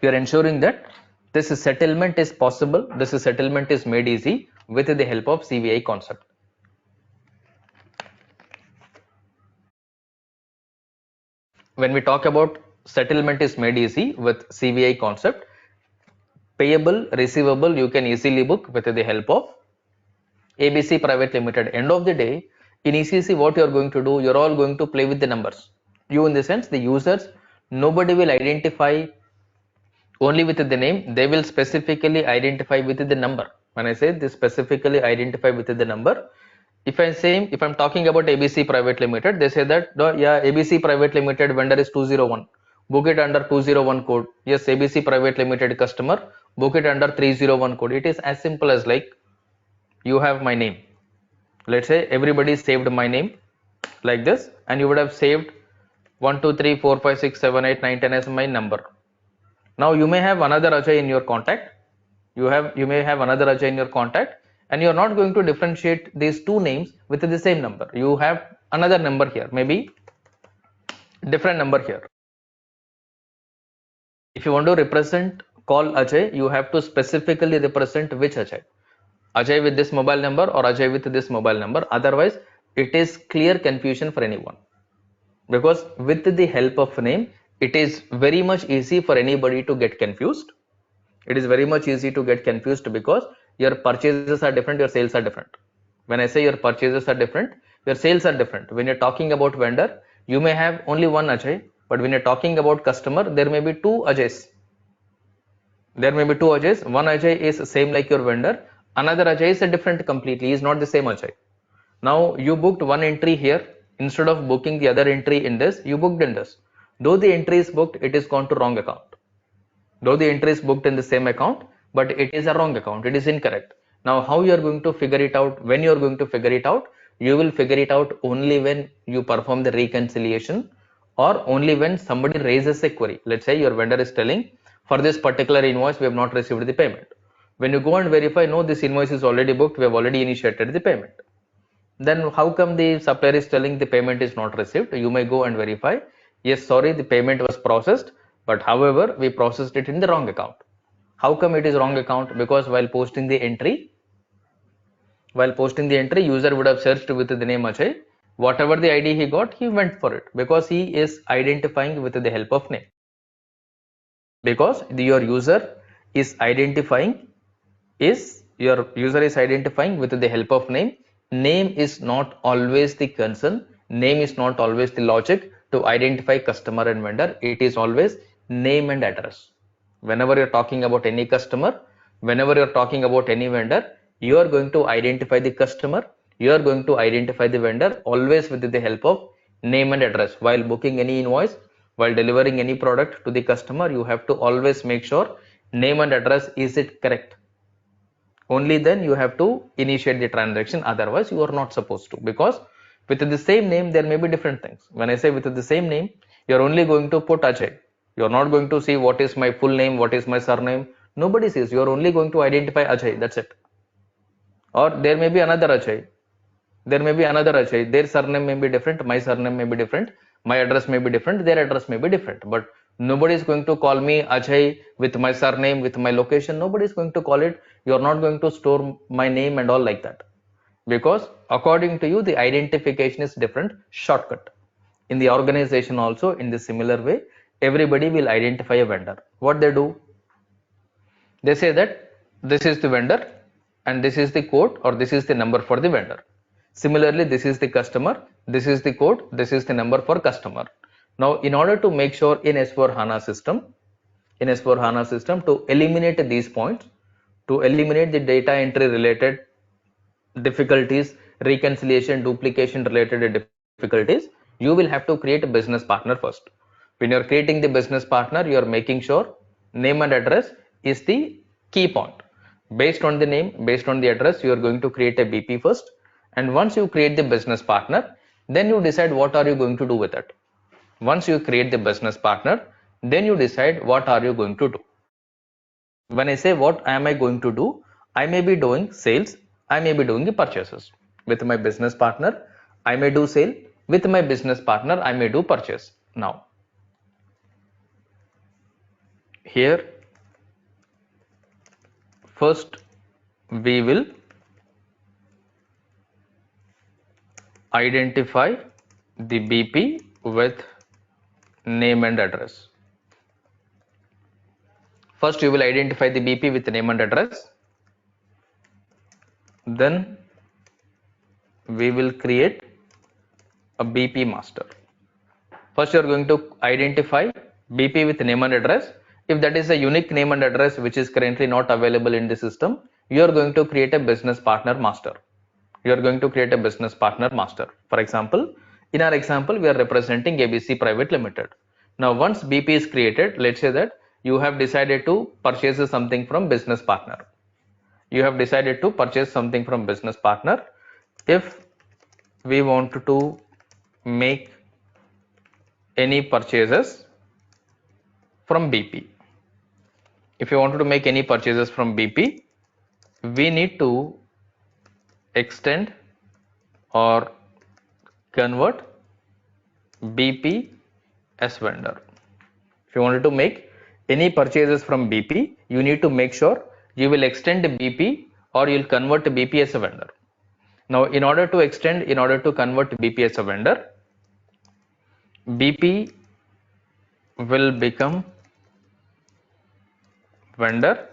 B: You're ensuring that this settlement is possible, this settlement is made easy with the help of CVI concept. When we talk about settlement is made easy with CVI concept, payable, receivable, you can easily book with the help of ABC Private Limited. End of the day, in ECC, what you're going to do, you're all going to play with the numbers. You, in the sense, the users, nobody will identify only with the name, they will specifically identify with the number. When I say they specifically identify with the number, if I'm talking about ABC Private Limited, they say that yeah, ABC Private Limited vendor is 201, book it under 201 code. Yes, ABC Private Limited customer, book it under 301 code. It is as simple as like, you have my name, let's say everybody saved my name like this, and you would have saved 1 2 3 4 5 6 7 8 9 10 as my number. Now you may have another Ajay in your contact, you may have another Ajay in your contact, and you're not going to differentiate these two names with the same number. You have another number here, maybe different number here. If you want to represent call Ajay, you have to specifically represent which Ajay. Ajay with this mobile number or Ajay with this mobile number. Otherwise, it is clear confusion for anyone. Because with the help of name, it is very much easy for anybody to get confused. It is very much easy to get confused because your purchases are different, your sales are different. When I say your purchases are different, your sales are different. When you're talking about vendor, you may have only one Ajay, but when you're talking about customer, there may be two Ajays. There may be two Ajays. One Ajay is same like your vendor. Another Ajay is a different completely. He is not the same Ajay. Now you booked one entry here. Instead of booking the other entry in this, you booked in this. Though the entry is booked, it is gone to wrong account. Though the entry is booked in the same account, but it is a wrong account. It is incorrect. Now how you are going to figure it out? When you are going to figure it out? You will figure it out only when you perform the reconciliation or only when somebody raises a query. Let's say your vendor is telling, for this particular invoice, we have not received the payment. When you go and verify, no, this invoice is already booked, we have already initiated the payment. Then how come the supplier is telling the payment is not received? You may go and verify, yes, sorry, the payment was processed, but however, we processed it in the wrong account. How come it is wrong account? Because while posting the entry, user would have searched with the name Ajay. Whatever the ID he got, he went for it because he is identifying with the help of name. Because your user is identifying with the help of name. Name is not always the concern, name is not always the logic to identify customer and vendor. It is always name and address. Whenever you're talking about any customer, whenever you're talking about any vendor, you are going to identify the customer, you are going to identify the vendor always with the help of name and address. While booking any invoice, while delivering any product to the customer, you have to always make sure name and address, is it correct? Only then you have to initiate the transaction, otherwise you are not supposed to, because with the same name there may be different things. When I say with the same name, you're only going to put Ajay, you're not going to see what is my full name, what is my surname. Nobody sees. You are only going to identify Ajay. That's it. Or there may be another Ajay. There may be another Ajay. Their surname may be different. My surname may be different. My address may be different. Their address may be different. But nobody is going to call me Ajay with my surname, with my location. Nobody is going to call it. You are not going to store my name and all like that. Because according to you, the identification is different. Shortcut. In the organization also, in the similar way, everybody will identify a vendor. What they do? They say that this is the vendor and this is the code or this is the number for the vendor. Similarly, this is the customer, this is the code, this is the number for customer. Now, in order to make sure in S4HANA system to eliminate these points, to eliminate the data entry related difficulties, reconciliation, duplication related difficulties, you will have to create a business partner first. When you're creating the business partner, you're making sure name and address is the key point. Based on the name, based on the address, you are going to create a BP first. And once you create the business partner, then you decide what are you going to do with it. Once you create the business partner, then you decide what are you going to do. When I say what am I going to do, I may be doing sales, I may be doing the purchases. With my business partner, I may do sale. With my business partner, I may do purchase. Now, here, first we will identify the BP with name and address. First, you will identify the BP with name and address. Then we will create a BP master. First, you are going to identify BP with name and address. If that is a unique name and address which is currently not available in the system, you are going to create a business partner master. You are going to create a business partner master. For example, in our example, we are representing ABC Private Limited. Now, once BP is created, let's say that you have decided to purchase something from business partner. You have decided to purchase something from business partner. If we want to make any purchases from BP, if you wanted to make any purchases from BP, we need to extend or convert BP as vendor. If you wanted to make any purchases from BP, you need to make sure you will extend BP or you'll convert BP as a vendor. Now, in order to convert BP as a vendor, BP will become vendor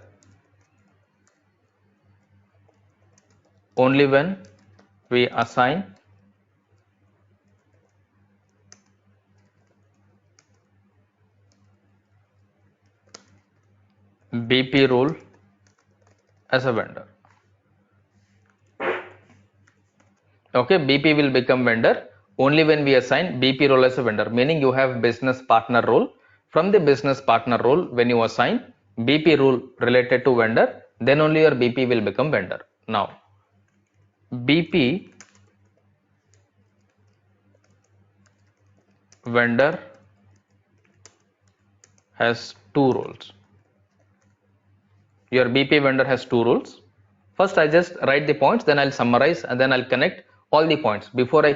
B: only when we assign BP role as a vendor. Okay, BP will become vendor only when we assign BP role as a vendor, meaning you have business partner role. From the business partner role, when you assign BP rule related to vendor, then only your BP will become vendor. Now, BP vendor has two roles. Your BP vendor has two roles. First, I just write the points, then I'll summarize and then I'll connect all the points. Before I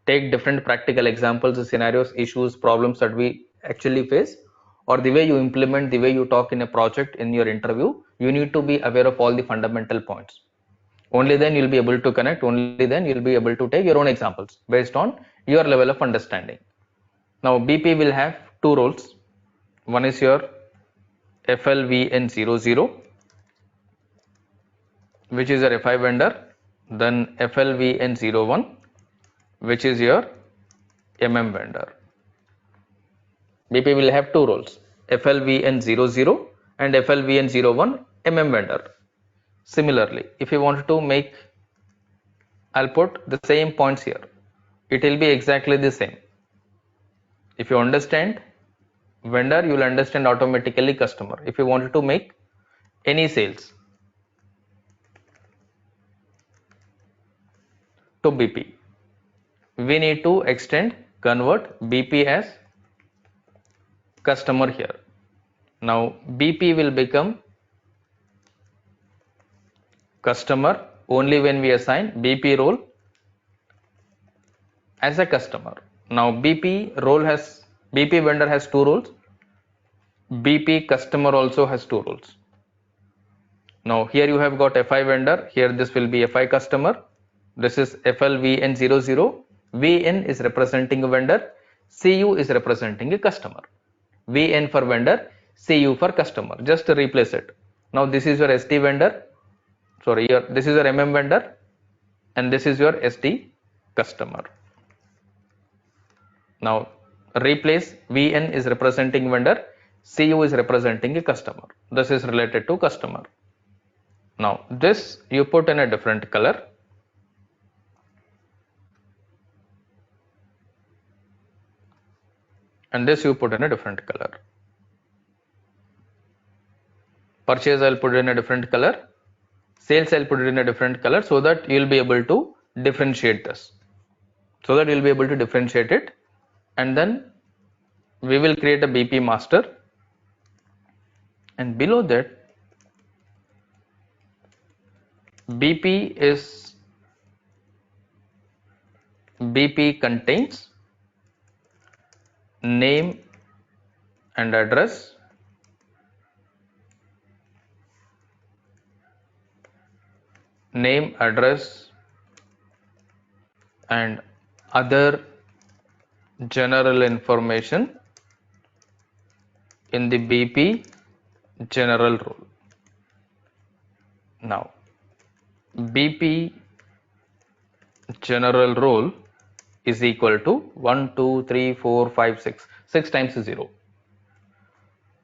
B: take different practical examples, scenarios, issues, problems that we actually face, or the way you implement, the way you talk in a project, in your interview, you need to be aware of all the fundamental points. Only then you'll be able to connect, only then you'll be able to take your own examples based on your level of understanding. Now, BP will have two roles. One is your FLVN00, which is your FI vendor, then FLVN01, which is your MM vendor. BP will have two roles, FLVN00 and FLVN01 MM vendor. Similarly, if you want to make, I'll put the same points here. It will be exactly the same. If you understand vendor, you will understand automatically customer. If you wanted to make any sales to BP, we need to extend, convert BP as customer here. Now BP will become customer only when we assign BP role as a customer. Now BP vendor has two roles. BP customer also has two roles. Now here you have got FI vendor, here this will be FI customer. This is FLVN00. VN is representing a vendor, CU is representing a customer. VN for vendor, CU for customer. Just replace it. Now this is your SD vendor. Sorry, here this is your MM vendor and this is your SD customer. Now replace VN is representing vendor, CU is representing a customer. This is related to customer. Now this you put in a different color. And this you put in a different color. Purchase I'll put in a different color. Sales I'll put it in a different color so that you'll be able to differentiate this. So that you'll be able to differentiate it. And then we will create a BP master. And below that, BP contains name and address, and other general information in the BP general role. Now BP general role is equal to 1 2 3 4 5 6 6 times 0.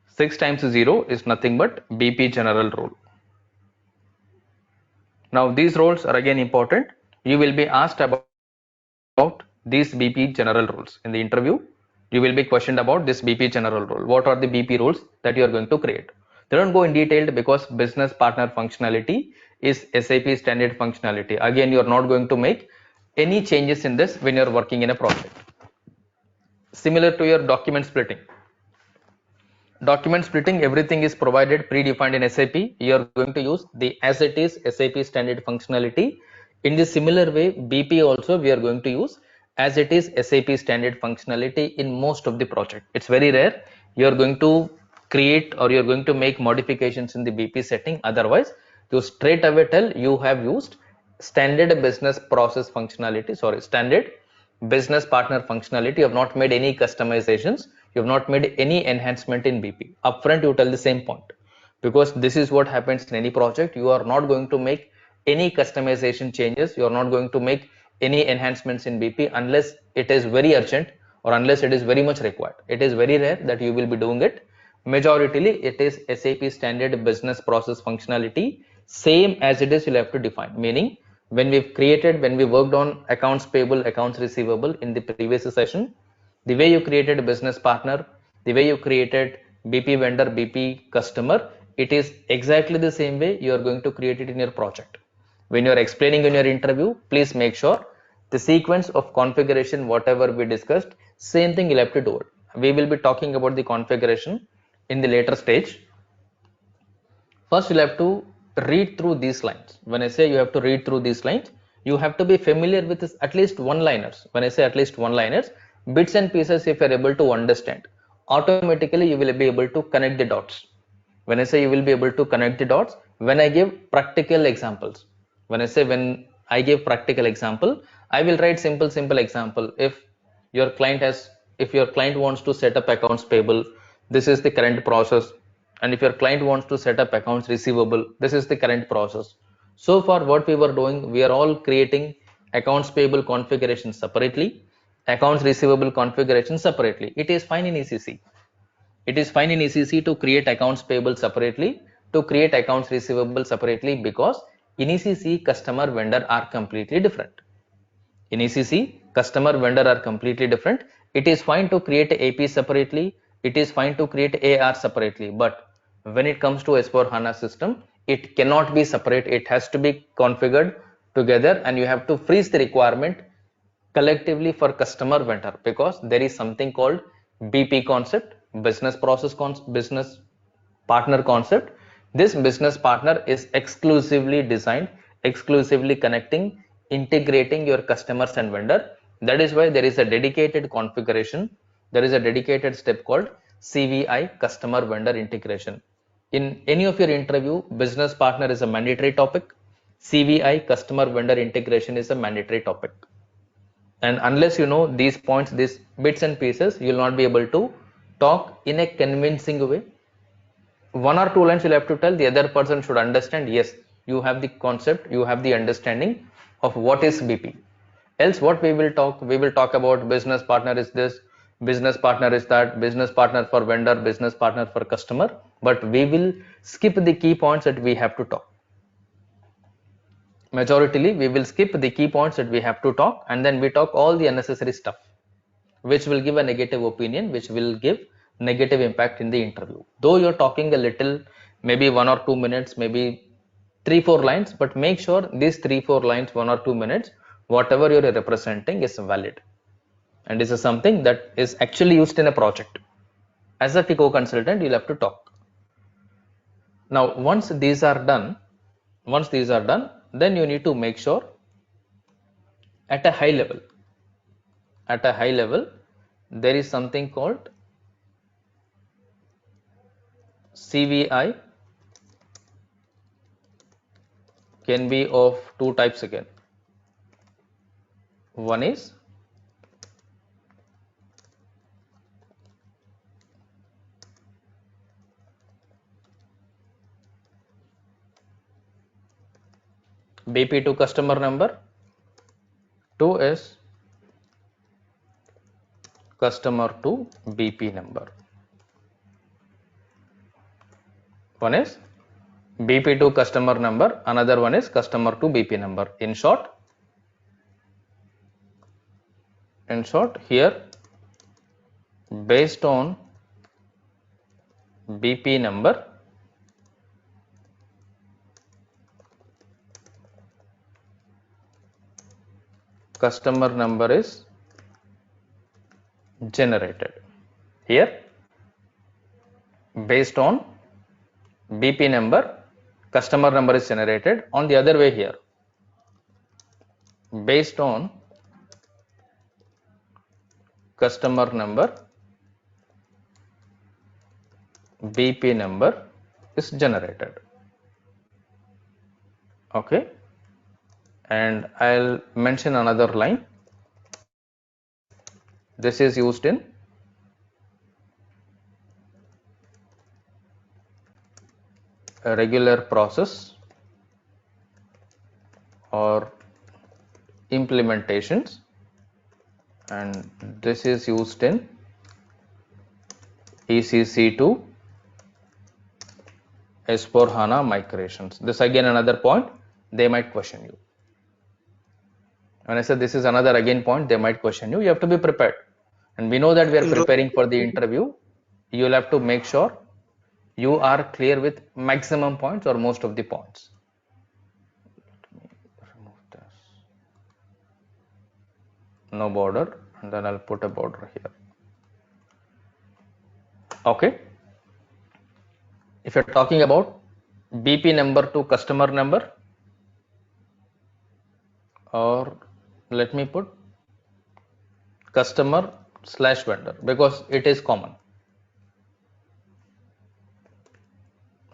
B: 6 times 0 is nothing but BP general role. Now these roles are again important. You will be asked about these BP general roles in the interview. You will be questioned about this BP general role. What are the BP roles that you are going to create? They don't go in detail because business partner functionality is SAP standard functionality. Again, you are not going to make any changes in this when you are working in a project. Similar to your document splitting. Document splitting, everything is provided predefined in SAP. You are going to use the as it is SAP standard functionality. In the similar way, BP also we are going to use as it is SAP standard functionality in most of the project. It's very rare you are going to create or you are going to make modifications in the BP setting. Otherwise, you straight away tell you have used standard business process functionality, standard business partner functionality. You have not made any customizations, you have not made any enhancement in BP. Upfront you tell the same point, because this is what happens in any project. You are not going to make any customization changes, you are not going to make any enhancements in BP unless it is very urgent or unless it is very much required. It is very rare that you will be doing it. Majoritarily it is SAP standard business process functionality, same as it is you'll have to define. Meaning when we worked on accounts payable, accounts receivable in the previous session, the way you created a business partner, the way you created BP vendor, BP customer, it is exactly the same way you are going to create it in your project. When you are explaining in your interview, please make sure the sequence of configuration, whatever we discussed, same thing you'll have to do it. We will be talking about the configuration in the later stage. First, you'll have to read through these lines. When I say you have to read through these lines, you have to be familiar with this, at least one-liners. When I say at least one-liners, bits and pieces, if you're able to understand, automatically you will be able to connect the dots. When I say you will be able to connect the dots, when I give practical examples, when I give practical example, I will write simple example. If your client wants to set up accounts payable, this is the current process. And if your client wants to set up accounts receivable, this is the current process. So far what we were doing, we are all creating accounts payable configuration separately, accounts receivable configuration separately. It is fine in ECC. It is fine in ECC to create accounts payable separately, to create accounts receivable separately, because in ECC customer vendor are completely different. In ECC customer vendor are completely different. It is fine to create AP separately, it is fine to create AR separately, but when it comes to S4 HANA system, it cannot be separate. It has to be configured together, and you have to freeze the requirement collectively for customer vendor, because there is something called BP concept, business partner concept. This business partner is exclusively designed, exclusively connecting, integrating your customers and vendor. That is why there is a dedicated configuration. There is a dedicated step called CVI, customer vendor integration. In any of your interview, business partner is a mandatory topic. CVI, customer vendor integration, is a mandatory topic. And unless you know these points, these bits and pieces, you will not be able to talk in a convincing way. One or two lines you'll have to tell, the other person should understand, yes, you have the concept, you have the understanding of what is BP. Else what we will talk about business partner is this, business partner is that, business partner for vendor, business partner for customer, but we will skip the key points that we have to talk. Majoritarily we will skip the key points that we have to talk, and then we talk all the unnecessary stuff which will give a negative opinion, which will give negative impact in the interview. Though you're talking a little, maybe 1 or 2 minutes, maybe 3-4 lines, but make sure these 3-4 lines, 1 or 2 minutes, whatever you're representing is valid. And this is something that is actually used in a project. As a FICO consultant, you'll have to talk. Now, once these are done, then you need to make sure at a high level, there is something called CVI, can be of two types again. One is BP to customer number, two is customer to BP number. One is BP to customer number, another one is customer to BP number. In short, here based on BP number, customer number is generated. Here based on BP number, customer number is generated. On the other way here, based on customer number, BP number is generated. Okay, and I'll mention another line. This is used in a regular process or implementations, and this is used in ECC to S4 HANA migrations. This again another point they might question you. When I said this is another again point they might question you, you have to be prepared. And we know that we are preparing for the interview. You will have to make sure you are clear with maximum points or most of the points. Let me remove this. No border, and then I'll put a border here. Okay. If you're talking about BP number to customer number, or let me put customer slash vendor, because it is common.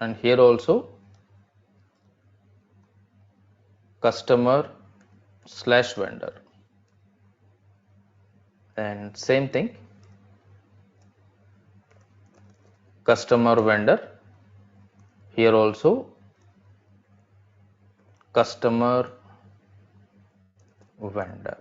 B: And here also customer slash vendor, and same thing customer vendor, here also customer vendor.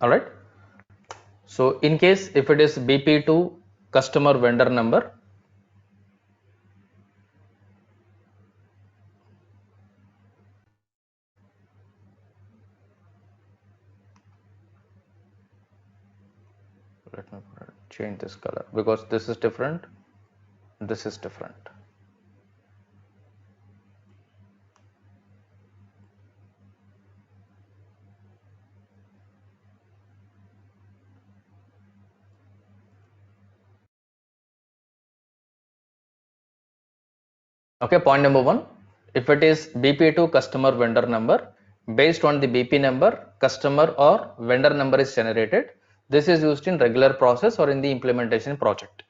B: All right. So in case if it is BP to customer vendor number, let me change this color because this is different, this is different. Okay, point number one, if it is BP2 customer vendor number, based on the BP number, customer or vendor number is generated. This is used in regular process or in the implementation project.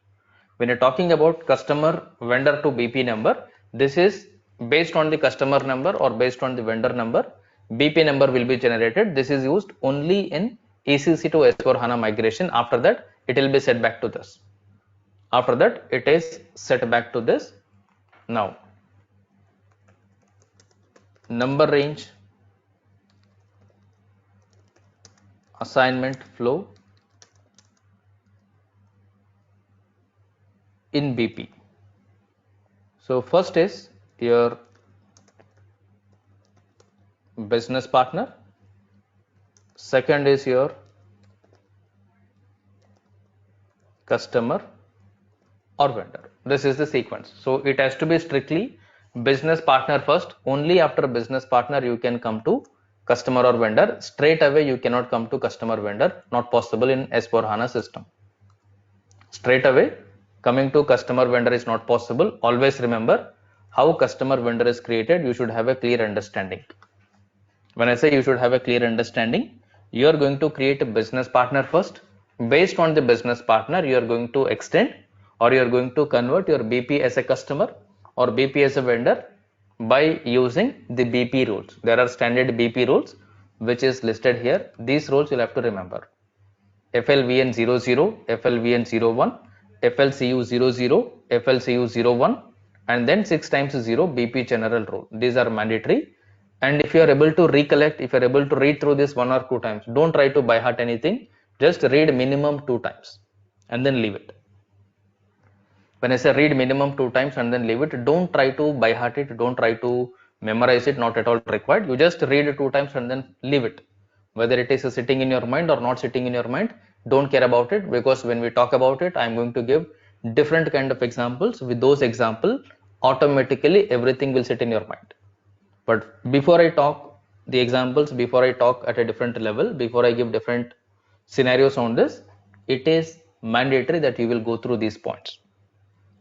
B: When you're talking about customer vendor to BP number, this is based on the customer number or based on the vendor number, BP number will be generated. This is used only in ECC to S4 HANA migration. After that, it will be set back to this. After that, it is set back to this. Now, number range, assignment flow in BP. So first is your business partner, second is your customer or vendor. This is the sequence. So it has to be strictly business partner first. Only after business partner you can come to customer or vendor. Straight away you cannot come to customer vendor. Not possible in S4 HANA system. Straight away coming to customer vendor is not possible. Always remember how customer vendor is created. You should have a clear understanding. When I say you should have a clear understanding, you are going to create a business partner first. Based on the business partner, you are going to extend or you are going to convert your BP as a customer or BP as a vendor by using the BP rules. There are standard BP rules which is listed here. These rules you'll have to remember. FLVN00, FLVN01, FLCU00, FLCU01 and then 6 times 0 BP general rule. These are mandatory. And if you are able to recollect, if you are able to read through this 1 or 2 times, don't try to by heart anything. Just read minimum 2 times and then leave it. When I say read minimum 2 times and then leave it, don't try to by heart it, don't try to memorize it, not at all required. You just read 2 times and then leave it. Whether it is sitting in your mind or not sitting in your mind, don't care about it, because when we talk about it, I am going to give different kind of examples. With those examples, automatically everything will sit in your mind. But before I talk the examples, before I talk at a different level, before I give different scenarios on this, it is mandatory that you will go through these points.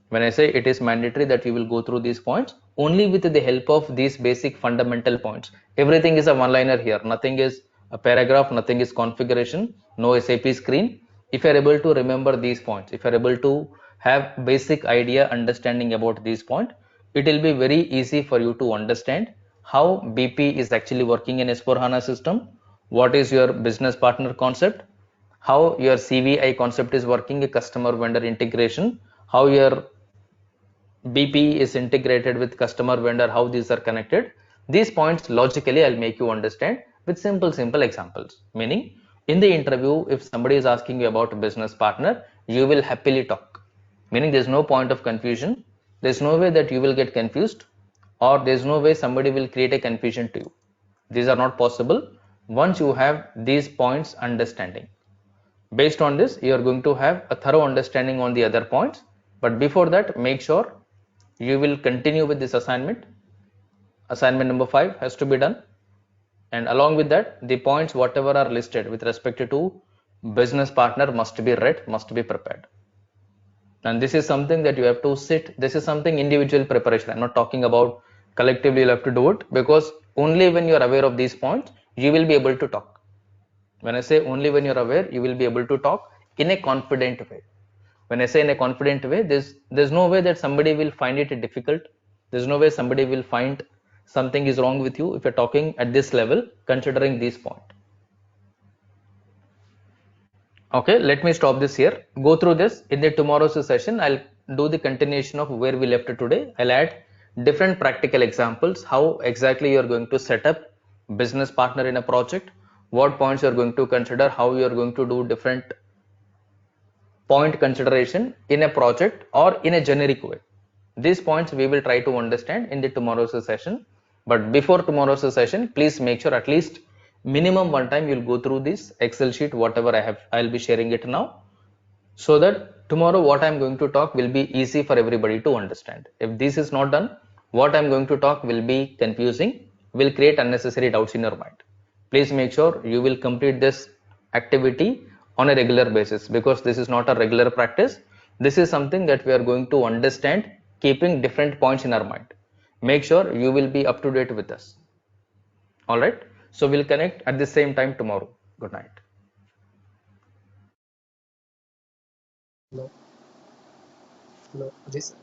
B: When I say it is mandatory that you will go through these points, only with the help of these basic fundamental points. Everything is a one-liner here. Nothing is a paragraph, nothing is configuration, no SAP screen. If you are able to remember these points, if you are able to have basic idea, understanding about these points, it will be very easy for you to understand how BP is actually working in S4 HANA system, what is your business partner concept, how your CVI concept is working, a customer vendor integration, how your BP is integrated with customer vendor, how these are connected. These points logically I'll make you understand with simple examples. Meaning in the interview, if somebody is asking you about a business partner, you will happily talk. Meaning there's no point of confusion. There's no way that you will get confused, or there's no way somebody will create a confusion to you. These are not possible once you have these points understanding. Based on this, you are going to have a thorough understanding on the other points. But before that, make sure you will continue with this assignment. Assignment number 5 has to be done. And along with that, the points whatever are listed with respect to business partner must be read, must be prepared. And this is something that you have to sit. This is something individual preparation. I'm not talking about collectively. You'll have to do it, because only when you are aware of these points, you will be able to talk. When I say only when you're aware, you will be able to talk in a confident way. When I say in a confident way, there's no way that somebody will find it difficult. There's no way somebody will find something is wrong with you if you're talking at this level, considering this point. Okay, let me stop this here. Go through this. In the tomorrow's session, I'll do the continuation of where we left today. I'll add different practical examples, how exactly you're going to set up business partner in a project, what points you're going to consider, how you're going to do different point consideration in a project or in a generic way. These points we will try to understand in the tomorrow's session. But before tomorrow's session, please make sure at least minimum one time you'll go through this Excel sheet, whatever I'll be sharing it now, so that tomorrow what I'm going to talk will be easy for everybody to understand. If this is not done, what I'm going to talk will be confusing, will create unnecessary doubts in your mind. Please make sure you will complete this activity on a regular basis, because this is not a regular practice. This is something that we are going to understand, keeping different points in our mind. Make sure you will be up to date with us. All right. So we'll connect at the same time tomorrow. Good night.
D: Hello, hello, Ajay sir.